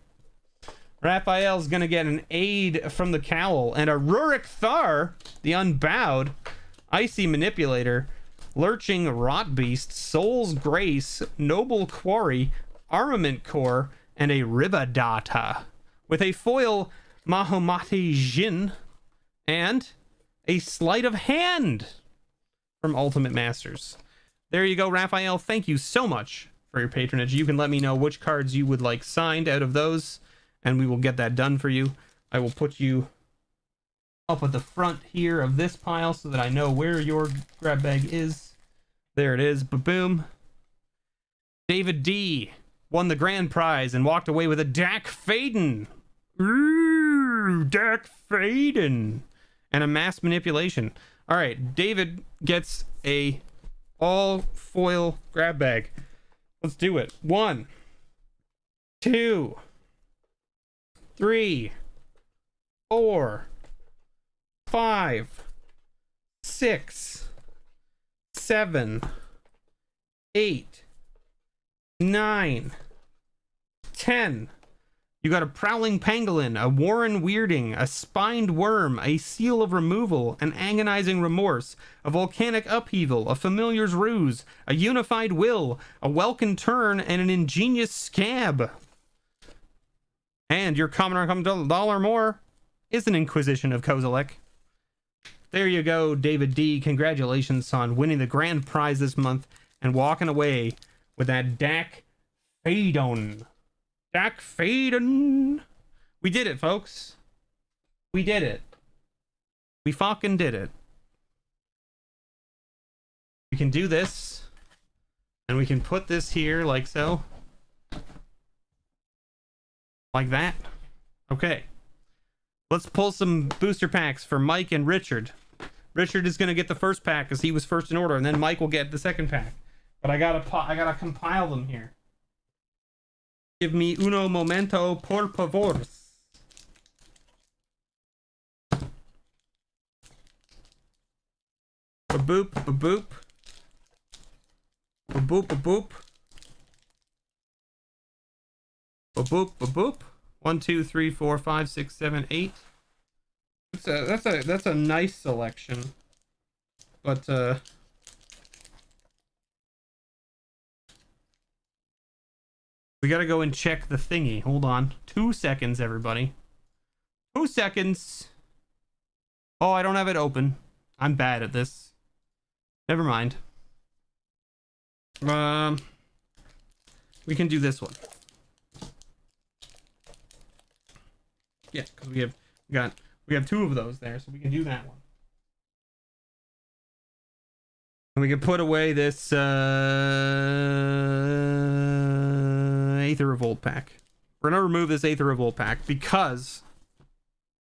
Raphael's going to get an Aid from the Cowl and a Rurik Thar, the Unbowed, Icy Manipulator, Lurching Rot Beast, Soul's Grace, Noble Quarry, Armament Core, and a Rivadata with a foil Mahomati Jin and a Sleight of Hand from Ultimate Masters. There you go, Raphael. Thank you so much for your patronage. You can let me know which cards you would like signed out of those, and we will get that done for you. I will put you up at the front here of this pile so that I know where your grab bag is. There it is. Ba-boom. David D won the grand prize and walked away with a Dak Faden. Ooh, Dak Faden. And a Mass Manipulation. All right, David gets a all foil grab bag. Let's do it. 1, 2, 3, 4, 5, 6, 7, 8, 9, 10. You got a Prowling Pangolin, a Warren Weirding, a Spined Worm, a Seal of Removal, an Agonizing Remorse, a Volcanic Upheaval, a Familiar's Ruse, a Unified Will, a Welkin Turn, and an Ingenious Scab. And your common or uncommon dollar more is an Inquisition of Kozilek. There you go, David D. Congratulations on winning the grand prize this month and walking away with that Dak Faden. Dak Faden. We did it, folks. We did it. We fucking did it. We can do this. And we can put this here like so. Like that. Okay. Let's pull some booster packs for Mike and Richard. Richard is going to get the first pack because he was first in order, and then Mike will get the second pack. But I gotta compile them here. Give me uno momento, por favor. Ba-boop, ba-boop. Ba-boop, ba-boop. Ba-boop, ba-boop. 1, 2, 3, 4, 5, 6, 7, 8. That's a nice selection. But we gotta go and check the thingy. Hold on. 2 seconds, everybody. 2 seconds. Oh, I don't have it open. I'm bad at this. Never mind. We can do this one. Yeah, because we have 2 of those there, so we can do that one. And we can put away this Aether Revolt pack. We're gonna remove this Aether Revolt pack because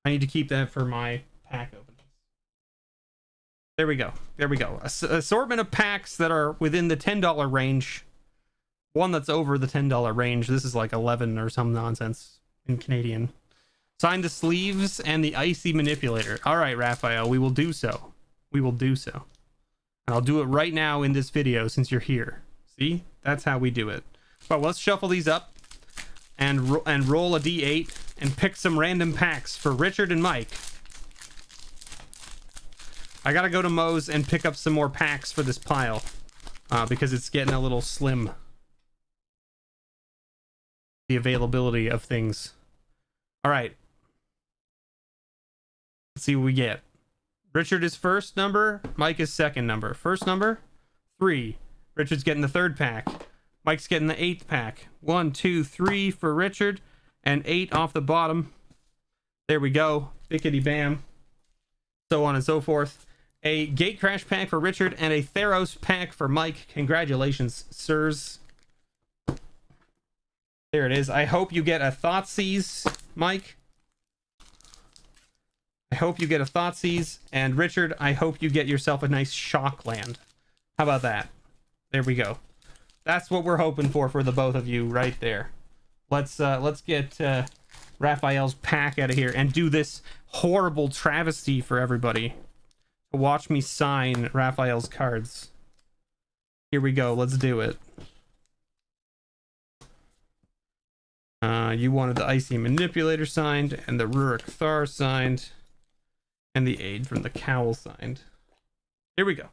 I need to keep that for my pack openings. There we go. There we go. Assortment of packs that are within the $10 range. One that's over the $10 range. This is like 11 or some nonsense in Canadian. Sign the sleeves and the icy manipulator. All right, Raphael, we will do so. We will do so. And I'll do it right now in this video since you're here. See? That's how we do it. But let's shuffle these up and roll a d8 and pick some random packs for Richard and Mike. I gotta go to Moe's and pick up some more packs for this pile because it's getting a little slim. The availability of things. All right. Let's see what we get. Richard is first number. Mike is second number. First number, 3. Richard's getting the 3rd pack. Mike's getting the 8th pack. 1, 2, 3 for Richard, and 8 off the bottom. There we go. Bickety bam. So on and so forth. A Gate Crash pack for Richard and a Theros pack for Mike. Congratulations, sirs. There it is. I hope you get a Thoughtseize, Mike. I hope you get a Thoughtseize. And Richard, I hope you get yourself a nice Shockland. How about that? There we go. That's what we're hoping for the both of you right there. Let's get Raphael's pack out of here and do this horrible travesty for everybody. Watch me sign Raphael's cards. Here we go. Let's do it. You wanted the Icy Manipulator signed, and the Rurik Thar signed, and the Aid from the Cowl signed. Here we go.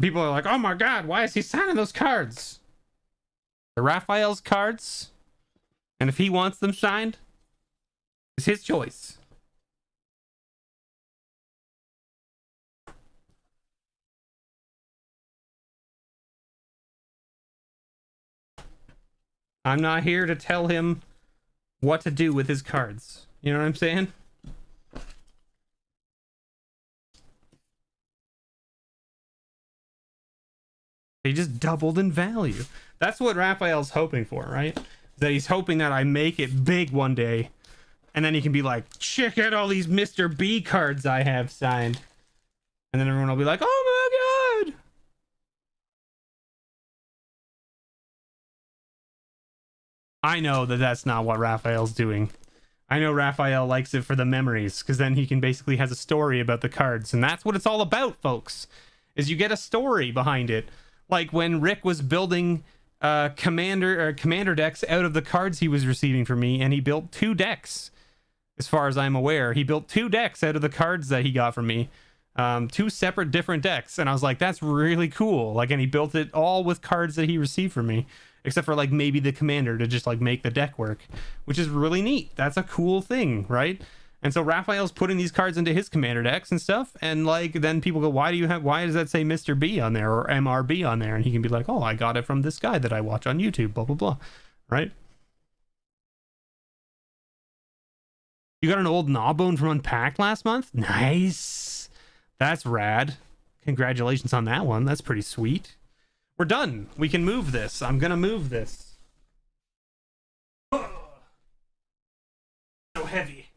People are like, oh my god, why is he signing those cards? They're Raphael's cards. And if he wants them signed, it's his choice. I'm not here to tell him what to do with his cards. You know what I'm saying? They just doubled in value. That's what Raphael's hoping for, right? That he's hoping that I make it big one day. And then he can be like, check out all these Mr. B cards I have signed. And then everyone will be like, oh my god! I know that that's not what Raphael's doing. I know Raphael likes it for the memories, because then he can basically has a story about the cards. And that's what it's all about, folks. Is you get a story behind it. Like when Rick was building commander decks out of the cards he was receiving from me, and he built 2 decks, as far as I'm aware. He built 2 decks out of the cards that he got from me. 2 separate different decks. And I was like, that's really cool. Like, and he built it all with cards that he received from me, except for like maybe the commander to just like make the deck work, which is really neat. That's a cool thing, right? And so Raphael's putting these cards into his commander decks and stuff, and like then people go, why does that say Mr. B on there or MRB on there? And he can be like, oh, I got it from this guy that I watch on YouTube, blah blah blah, right? You got an old Gnawbone from Unpacked last month? Nice. That's rad. Congratulations on that one. That's pretty sweet. We're done. We can move this. I'm gonna move this. So heavy.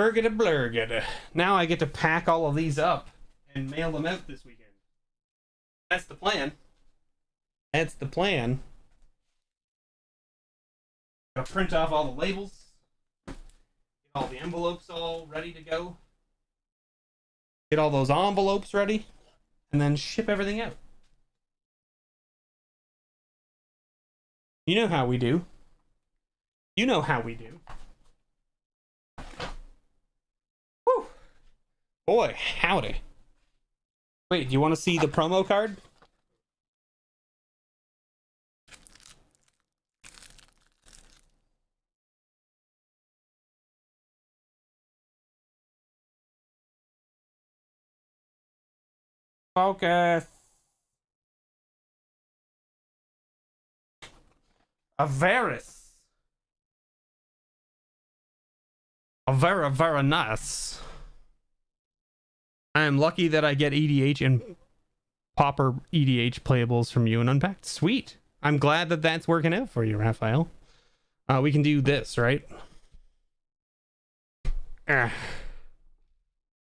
Burgada blurgada. Now I get to pack all of these up and mail them out this weekend. That's the plan. That's the plan. Gotta print off all the labels. Get all the envelopes all ready to go. Get all those envelopes ready. And then ship everything out. You know how we do. You know how we do. Whew. Boy, howdy. Wait, do you want to see the promo card? Focus. Averis. Very nice. I am lucky that I get EDH and Pauper EDH playables from you and Unpacked. Sweet. I'm glad that that's working out for you, Raphael. We can do this, right?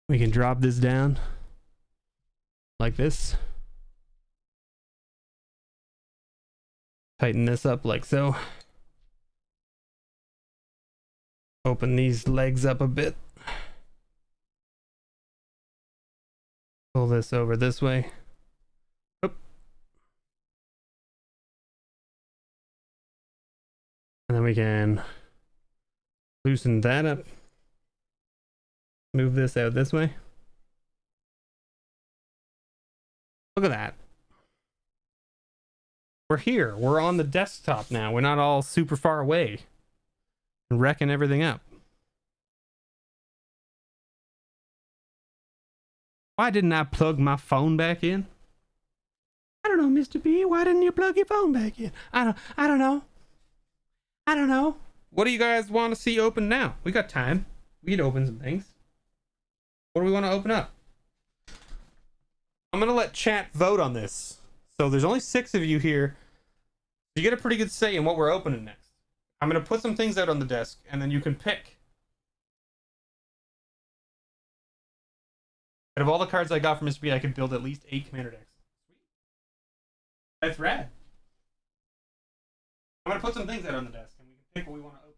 We can drop this down like this. Tighten this up like so. Open these legs up a bit. Pull this over this way. Oop. And then we can loosen that up. Move this out this way. Look at that. We're here. We're on the desktop now. We're not all super far away and wrecking everything up. Why didn't I plug my phone back in? I don't know, Mr. B. Why didn't you plug your phone back in? I don't know. I don't know. What do you guys want to see open now? We got time. We can open some things. What do we want to open up? I'm going to let chat vote on this. So there's only 6 of you here. You get a pretty good say in what we're opening next. I'm going to put some things out on the desk, and then you can pick. Out of all the cards I got from Mr. B, I could build at least 8 commander decks. Sweet. That's rad. I'm going to put some things out on the desk, and we can pick what we want to open.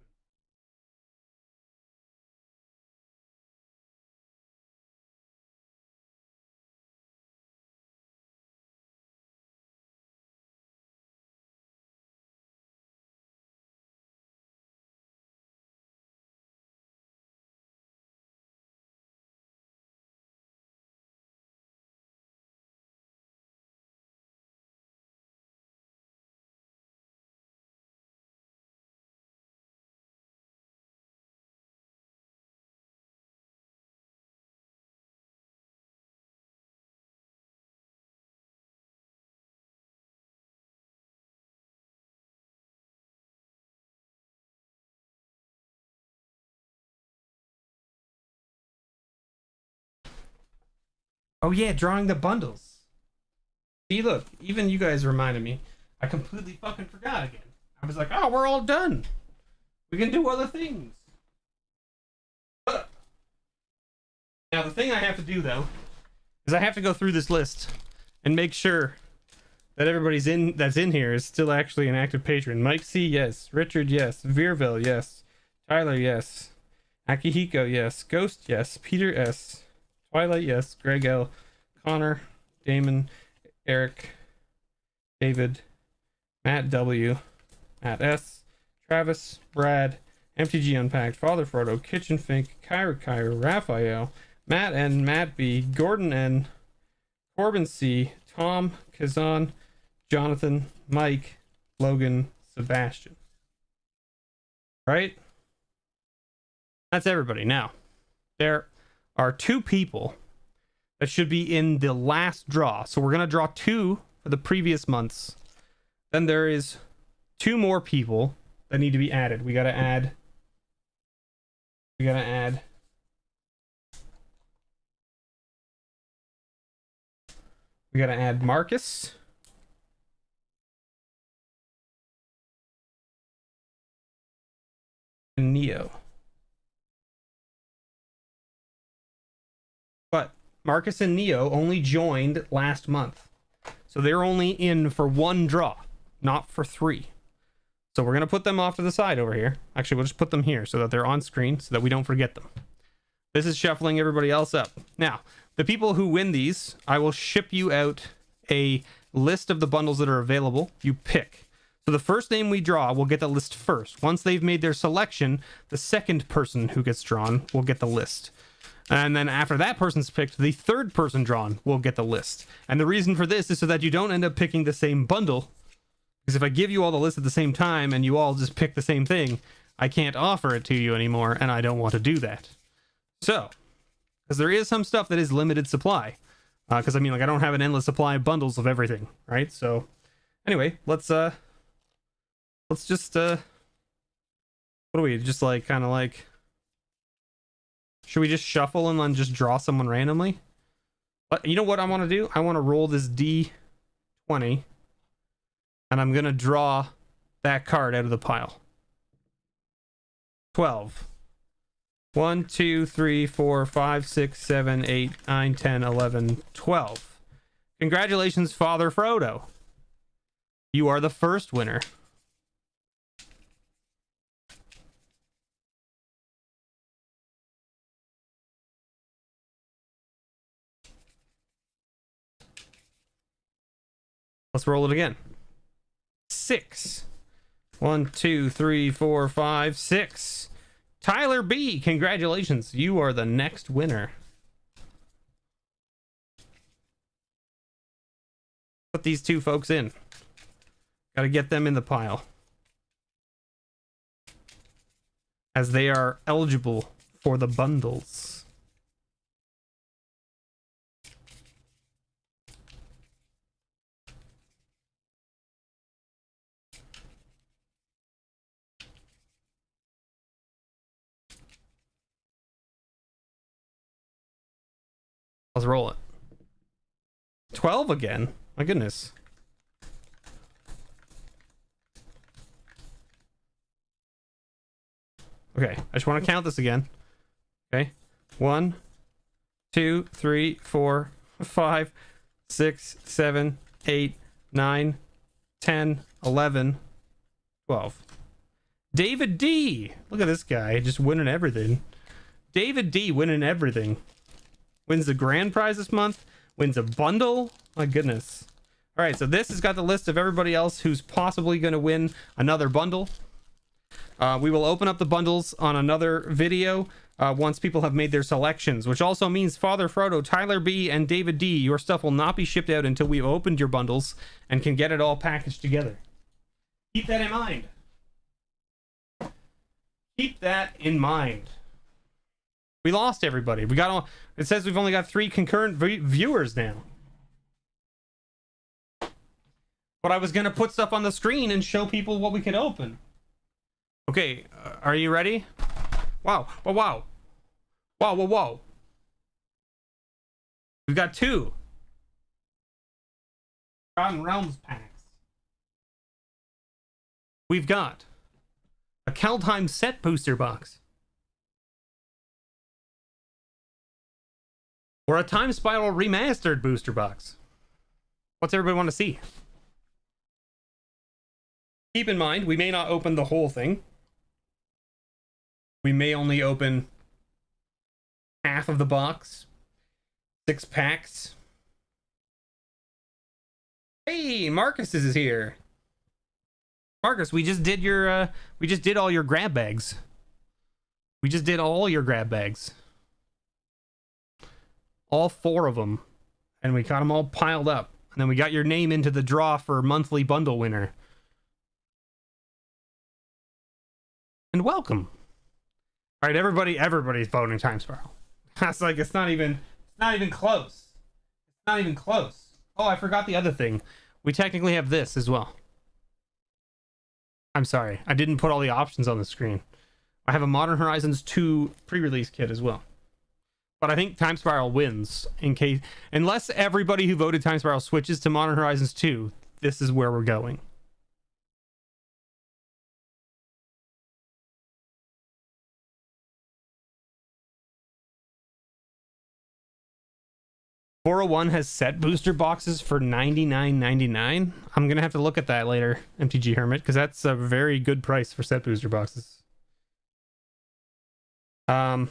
Oh yeah, drawing the bundles. See, look, even you guys reminded me. I completely fucking forgot again. I was like, oh, we're all done. We can do other things. Now, the thing I have to do, though, is I have to go through this list and make sure that everybody's that's in here is still actually an active patron. Mike C, yes. Richard, yes. Veerville, yes. Tyler, yes. Akihiko, yes. Ghost, yes. Peter S. Twilight, yes. Greg L. Connor, Damon, Eric, David, Matt W, Matt S, Travis, Brad, MTG Unpacked, Father Frodo, Kitchen Fink, Kyra, Raphael, Matt N, Matt B, Gordon N, Corbin C, Tom, Kazan, Jonathan, Mike, Logan, Sebastian. Right? That's everybody. Now, there are 2 people that should be in the last draw. So we're going to draw 2 for the previous months. Then there is 2 more people that need to be added. We got to add Marcus. And Neo. Marcus and Neo only joined last month. So they're only in for one draw, not for 3. So we're going to put them off to the side over here. Actually, we'll just put them here so that they're on screen so that we don't forget them. This is shuffling everybody else up. Now, the people who win these, I will ship you out a list of the bundles that are available. You pick. So the first name we draw will get the list first. Once they've made their selection, the second person who gets drawn will get the list. And then after that person's picked, the third person drawn will get the list. And the reason for this is so that you don't end up picking the same bundle. Because if I give you all the list at the same time and you all just pick the same thing, I can't offer it to you anymore, and I don't want to do that. So, because there is some stuff that is limited supply. Because I mean, like, I don't have an endless supply of bundles of everything, right? So, anyway, let's just what do we just like kind of like, should we just shuffle and then just draw someone randomly? But you know what I want to do? I want to roll this D20 and I'm gonna draw that card out of the pile. 12. 1 2 3 4 5 6 7 8 9 10 11 12. Congratulations, Father Frodo. You are the first winner. Let's roll it again. 6. 1 2 3 4 5 6. Tyler B, congratulations. You are the next winner. Put these two folks in. Gotta get them in the pile, as they are eligible for the bundles. Let's roll it. 12 again. My goodness. Okay, I just want to count this again. Okay. 1 2 3 4 5 6 7 8 9 10 11 12. David D. Look at this guy just winning everything. David D winning everything. Wins the grand prize this month. Wins a bundle. My goodness. All right, so this has got the list of everybody else who's possibly going to win another bundle. We will open up the bundles on another video once people have made their selections, which also means Father Frodo, Tyler B, and David D, your stuff will not be shipped out until we've opened your bundles and can get it all packaged together. Keep that in mind. Keep that in mind. We lost everybody. We got all. It says we've only got 3 concurrent viewers now. But I was gonna put stuff on the screen and show people what we could open. Okay, are you ready? Wow! Wow! Wow! Wow! Whoa! Whoa! We've got 2 Forgotten Realms packs. We've got a Kaldheim set booster box. Or a Time Spiral Remastered booster box. What's everybody want to see? Keep in mind, we may not open the whole thing. We may only open half of the box. 6 packs. Hey, Marcus is here. Marcus, we just did your we just did all your grab bags. We just did all your grab bags. All 4 of them, and we got them all piled up, and then we got your name into the draw for monthly bundle winner. And welcome. All right, everybody's voting Time Spiral. That's like, it's not even close. It's not even close. Oh, I forgot the other thing. We technically have this as well. I'm sorry, I didn't put all the options on the screen. I have a Modern Horizons 2 pre-release kit as well. But I think Time Spiral wins, unless everybody who voted Time Spiral switches to Modern Horizons 2, this is where we're going. 401 has set booster boxes for $99.99. I'm gonna have to look at that later, MTG Hermit, because that's a very good price for set booster boxes. For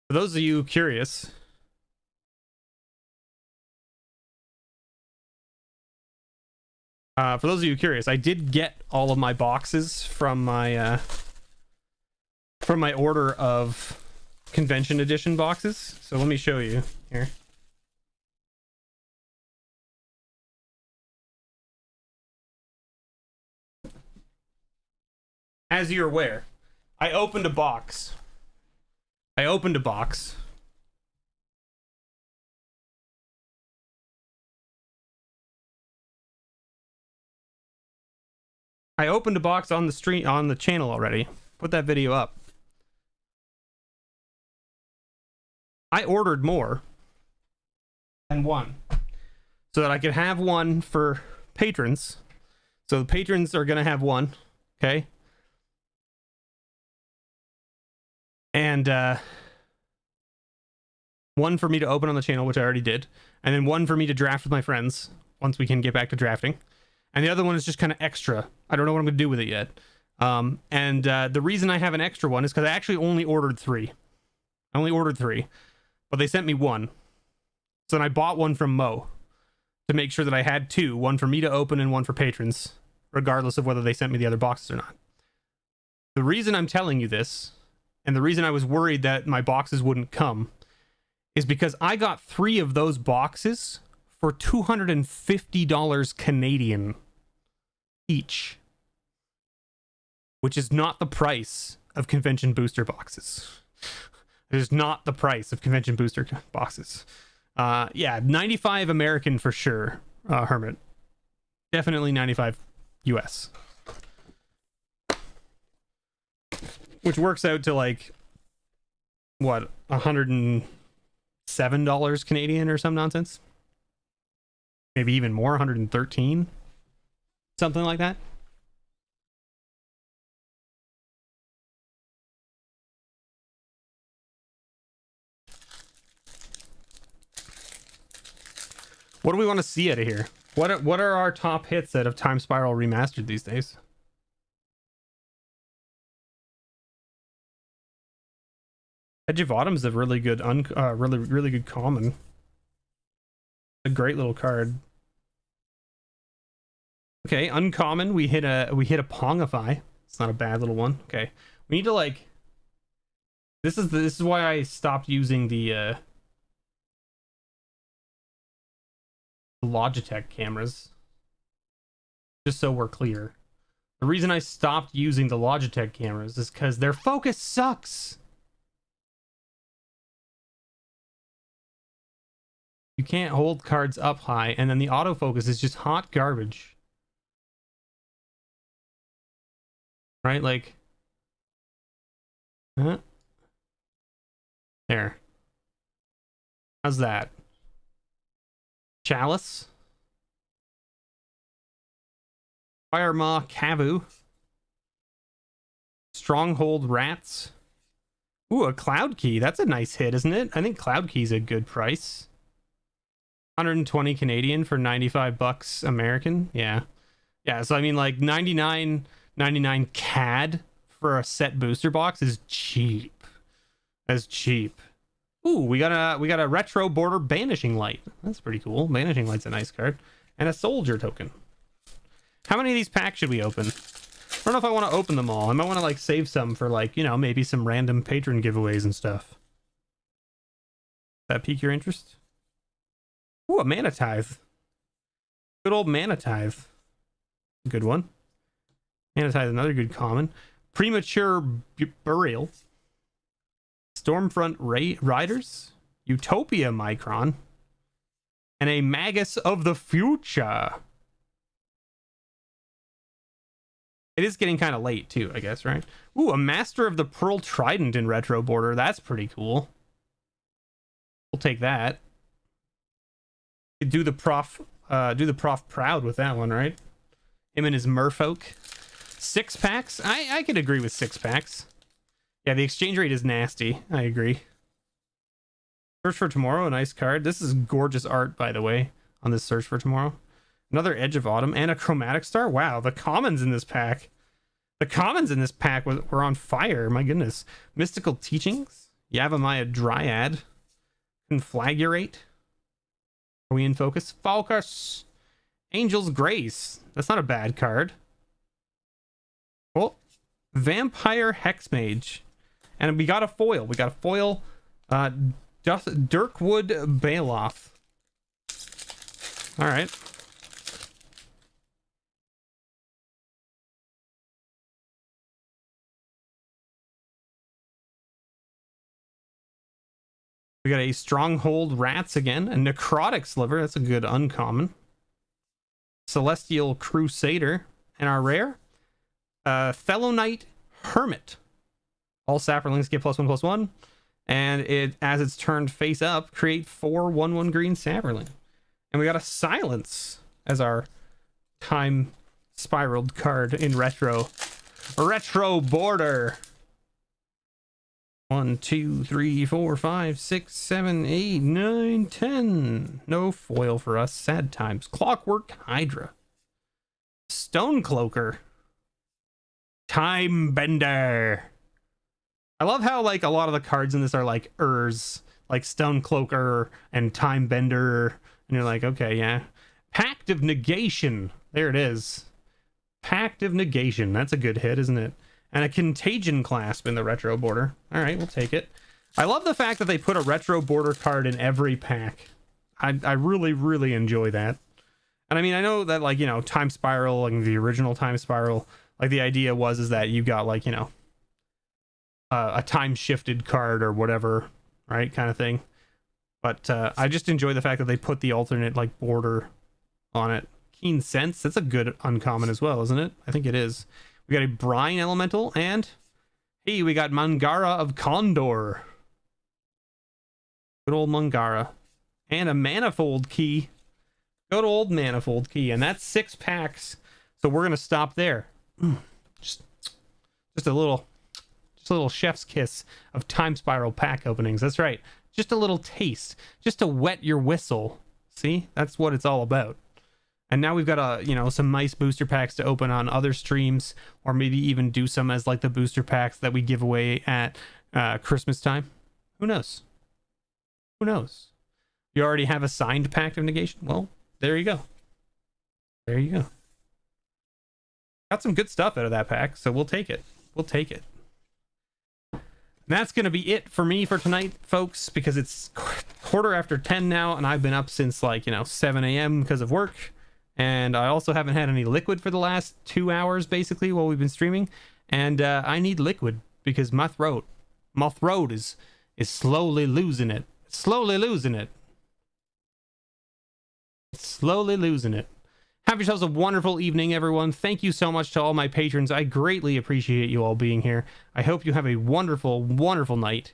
those of you curious, I did get all of my boxes from my order of convention edition boxes. So let me show you here. As you're aware, I opened a box. I opened a box on the stream, on the channel already. Put that video up. I ordered more than one so that I could have one for patrons. So the patrons are gonna have one, okay? And one for me to open on the channel, which I already did, and then one for me to draft with my friends once we can get back to drafting. And the other one is just kind of extra. I don't know what I'm gonna do with it yet. The reason I have an extra one is because I actually only ordered 3. I only ordered 3, but they sent me 1. So then I bought one from Mo to make sure that I had 2, one for me to open and one for patrons, regardless of whether they sent me the other boxes or not. The reason I'm telling you this, and the reason I was worried that my boxes wouldn't come, is because I got 3 of those boxes for $250 Canadian each, which is not the price of convention booster boxes. It is not the price of convention booster boxes. Yeah, 95 American for sure, Hermit. Definitely 95 US. Which works out to like, what, $107 Canadian or some nonsense? Maybe even more, 113? Something like that? What do we want to see out of here? What are our top hits that have Time Spiral remastered these days? Edge of Autumn's a really good really good common. A great little card. Okay, uncommon. We hit a Pongify. It's not a bad little one. Okay, we need to like. This is why I stopped using the Logitech cameras. Just so we're clear, the reason I stopped using the Logitech cameras is because their focus sucks. You can't hold cards up high, and then the autofocus is just hot garbage. Right? Like... There. How's that? Chalice. Firemaw Kavu. Stronghold Rats. Ooh, a Cloud Key. That's a nice hit, isn't it? I think Cloud Key's a good price. 120 Canadian for 95 bucks American. Yeah. Yeah, so I mean like 99.99 CAD for a set booster box is cheap. That's cheap. Ooh, we got a retro border Banishing Light. That's pretty cool. Banishing Light's a nice card. And a soldier token. How many of these packs should we open? I don't know if I want to open them all. I might want to like save some for like, you know, maybe some random patron giveaways and stuff. That pique your interest? Ooh, a Mana Tithe. Good old Mana Tithe. Good one. Mana Tithe, another good common. Premature Burial. Stormfront Riders. Utopia Micron. And a Magus of the Future. It is getting kind of late too, I guess, right? Ooh, a Master of the Pearl Trident in retro border. That's pretty cool. We'll take that. Do the prof proud with that one, right? Him and his merfolk. 6 packs? I could agree with 6 packs. Yeah, the exchange rate is nasty. I agree. Search for Tomorrow, a nice card. This is gorgeous art, by the way, on this Search for Tomorrow. Another Edge of Autumn and a Chromatic Star. Wow, the commons in this pack. The commons in this pack were on fire. My goodness. Mystical Teachings. Yavimaya Dryad. Conflagurate. Are we in focus? Falkers. Angel's Grace. That's not a bad card. Oh, Vampire Hexmage. And we got a foil. We got a foil. Dirkwood Bailoff. All right. We got a Stronghold Rats again. A Necrotic Sliver. That's a good uncommon. Celestial Crusader. And our rare, Fellow Knight Hermit. All Saprolings get +1/+1. And it, as it's turned face up, create 4 1/1 green Saproling. And we got a Silence as our time spiraled card in retro. Retro Border. 1, 2, 3, 4, 5, 6, 7, 8, 9, 10. No foil for us. Sad times. Clockwork Hydra. Stonecloaker. Time Bender. I love how like a lot of the cards in this are like like Stonecloaker and Time Bender, and you're like, okay, yeah. Pact of Negation. There it is. Pact of Negation. That's a good hit, isn't it? And a Contagion Clasp in the retro border. All right, we'll take it. I love the fact that they put a retro border card in every pack. I really, really enjoy that. And I mean, I know that, like, you know, Time Spiral, like the original Time Spiral, like the idea is that you got, like, you know, a time shifted card or whatever, right, kind of thing. But I just enjoy the fact that they put the alternate, like, border on it. Keen Sense, that's a good uncommon as well, isn't it? I think it is. We got a Brine Elemental, and hey, we got Mangara of Condor. Good old Mangara. And a Manifold Key. Good old Manifold Key. And that's 6 packs. So we're gonna stop there. Just a little chef's kiss of Time Spiral pack openings. That's right. Just a little taste. Just to wet your whistle. See? That's what it's all about. And now we've got some nice booster packs to open on other streams, or maybe even do some as like the booster packs that we give away at Christmas time. Who knows? Who knows? You already have a signed Pact of Negation? Well, there you go. There you go. Got some good stuff out of that pack, so we'll take it. We'll take it. And that's going to be it for me for tonight, folks, because it's 10:15 now, and I've been up since 7 a.m. because of work. And I also haven't had any liquid for the last 2 hours, basically, while we've been streaming. And I need liquid because my throat is slowly losing it. Slowly losing it. Slowly losing it. Have yourselves a wonderful evening, everyone. Thank you so much to all my patrons. I greatly appreciate you all being here. I hope you have a wonderful, wonderful night.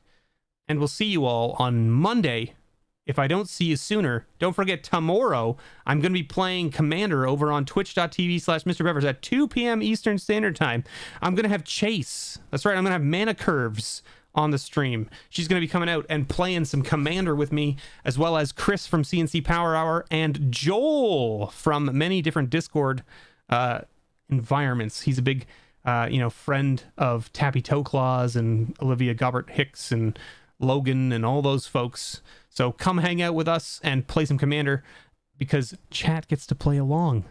And we'll see you all on Monday. If I don't see you sooner, don't forget tomorrow I'm going to be playing Commander over on twitch.tv/MrBevers at 2 p.m. Eastern Standard Time. I'm going to have Chase. That's right, I'm going to have Mana Curves on the stream. She's going to be coming out and playing some Commander with me, as well as Chris from CNC Power Hour and Joel from many different Discord environments. He's a big friend of Tappy Toe Claws and Olivia Gobbert Hicks and Logan and all those folks. So come hang out with us and play some Commander, because chat gets to play along.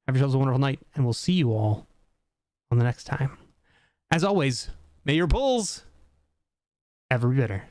Have yourselves a wonderful night, and we'll see you all on the next time. As always, may your bulls ever be better.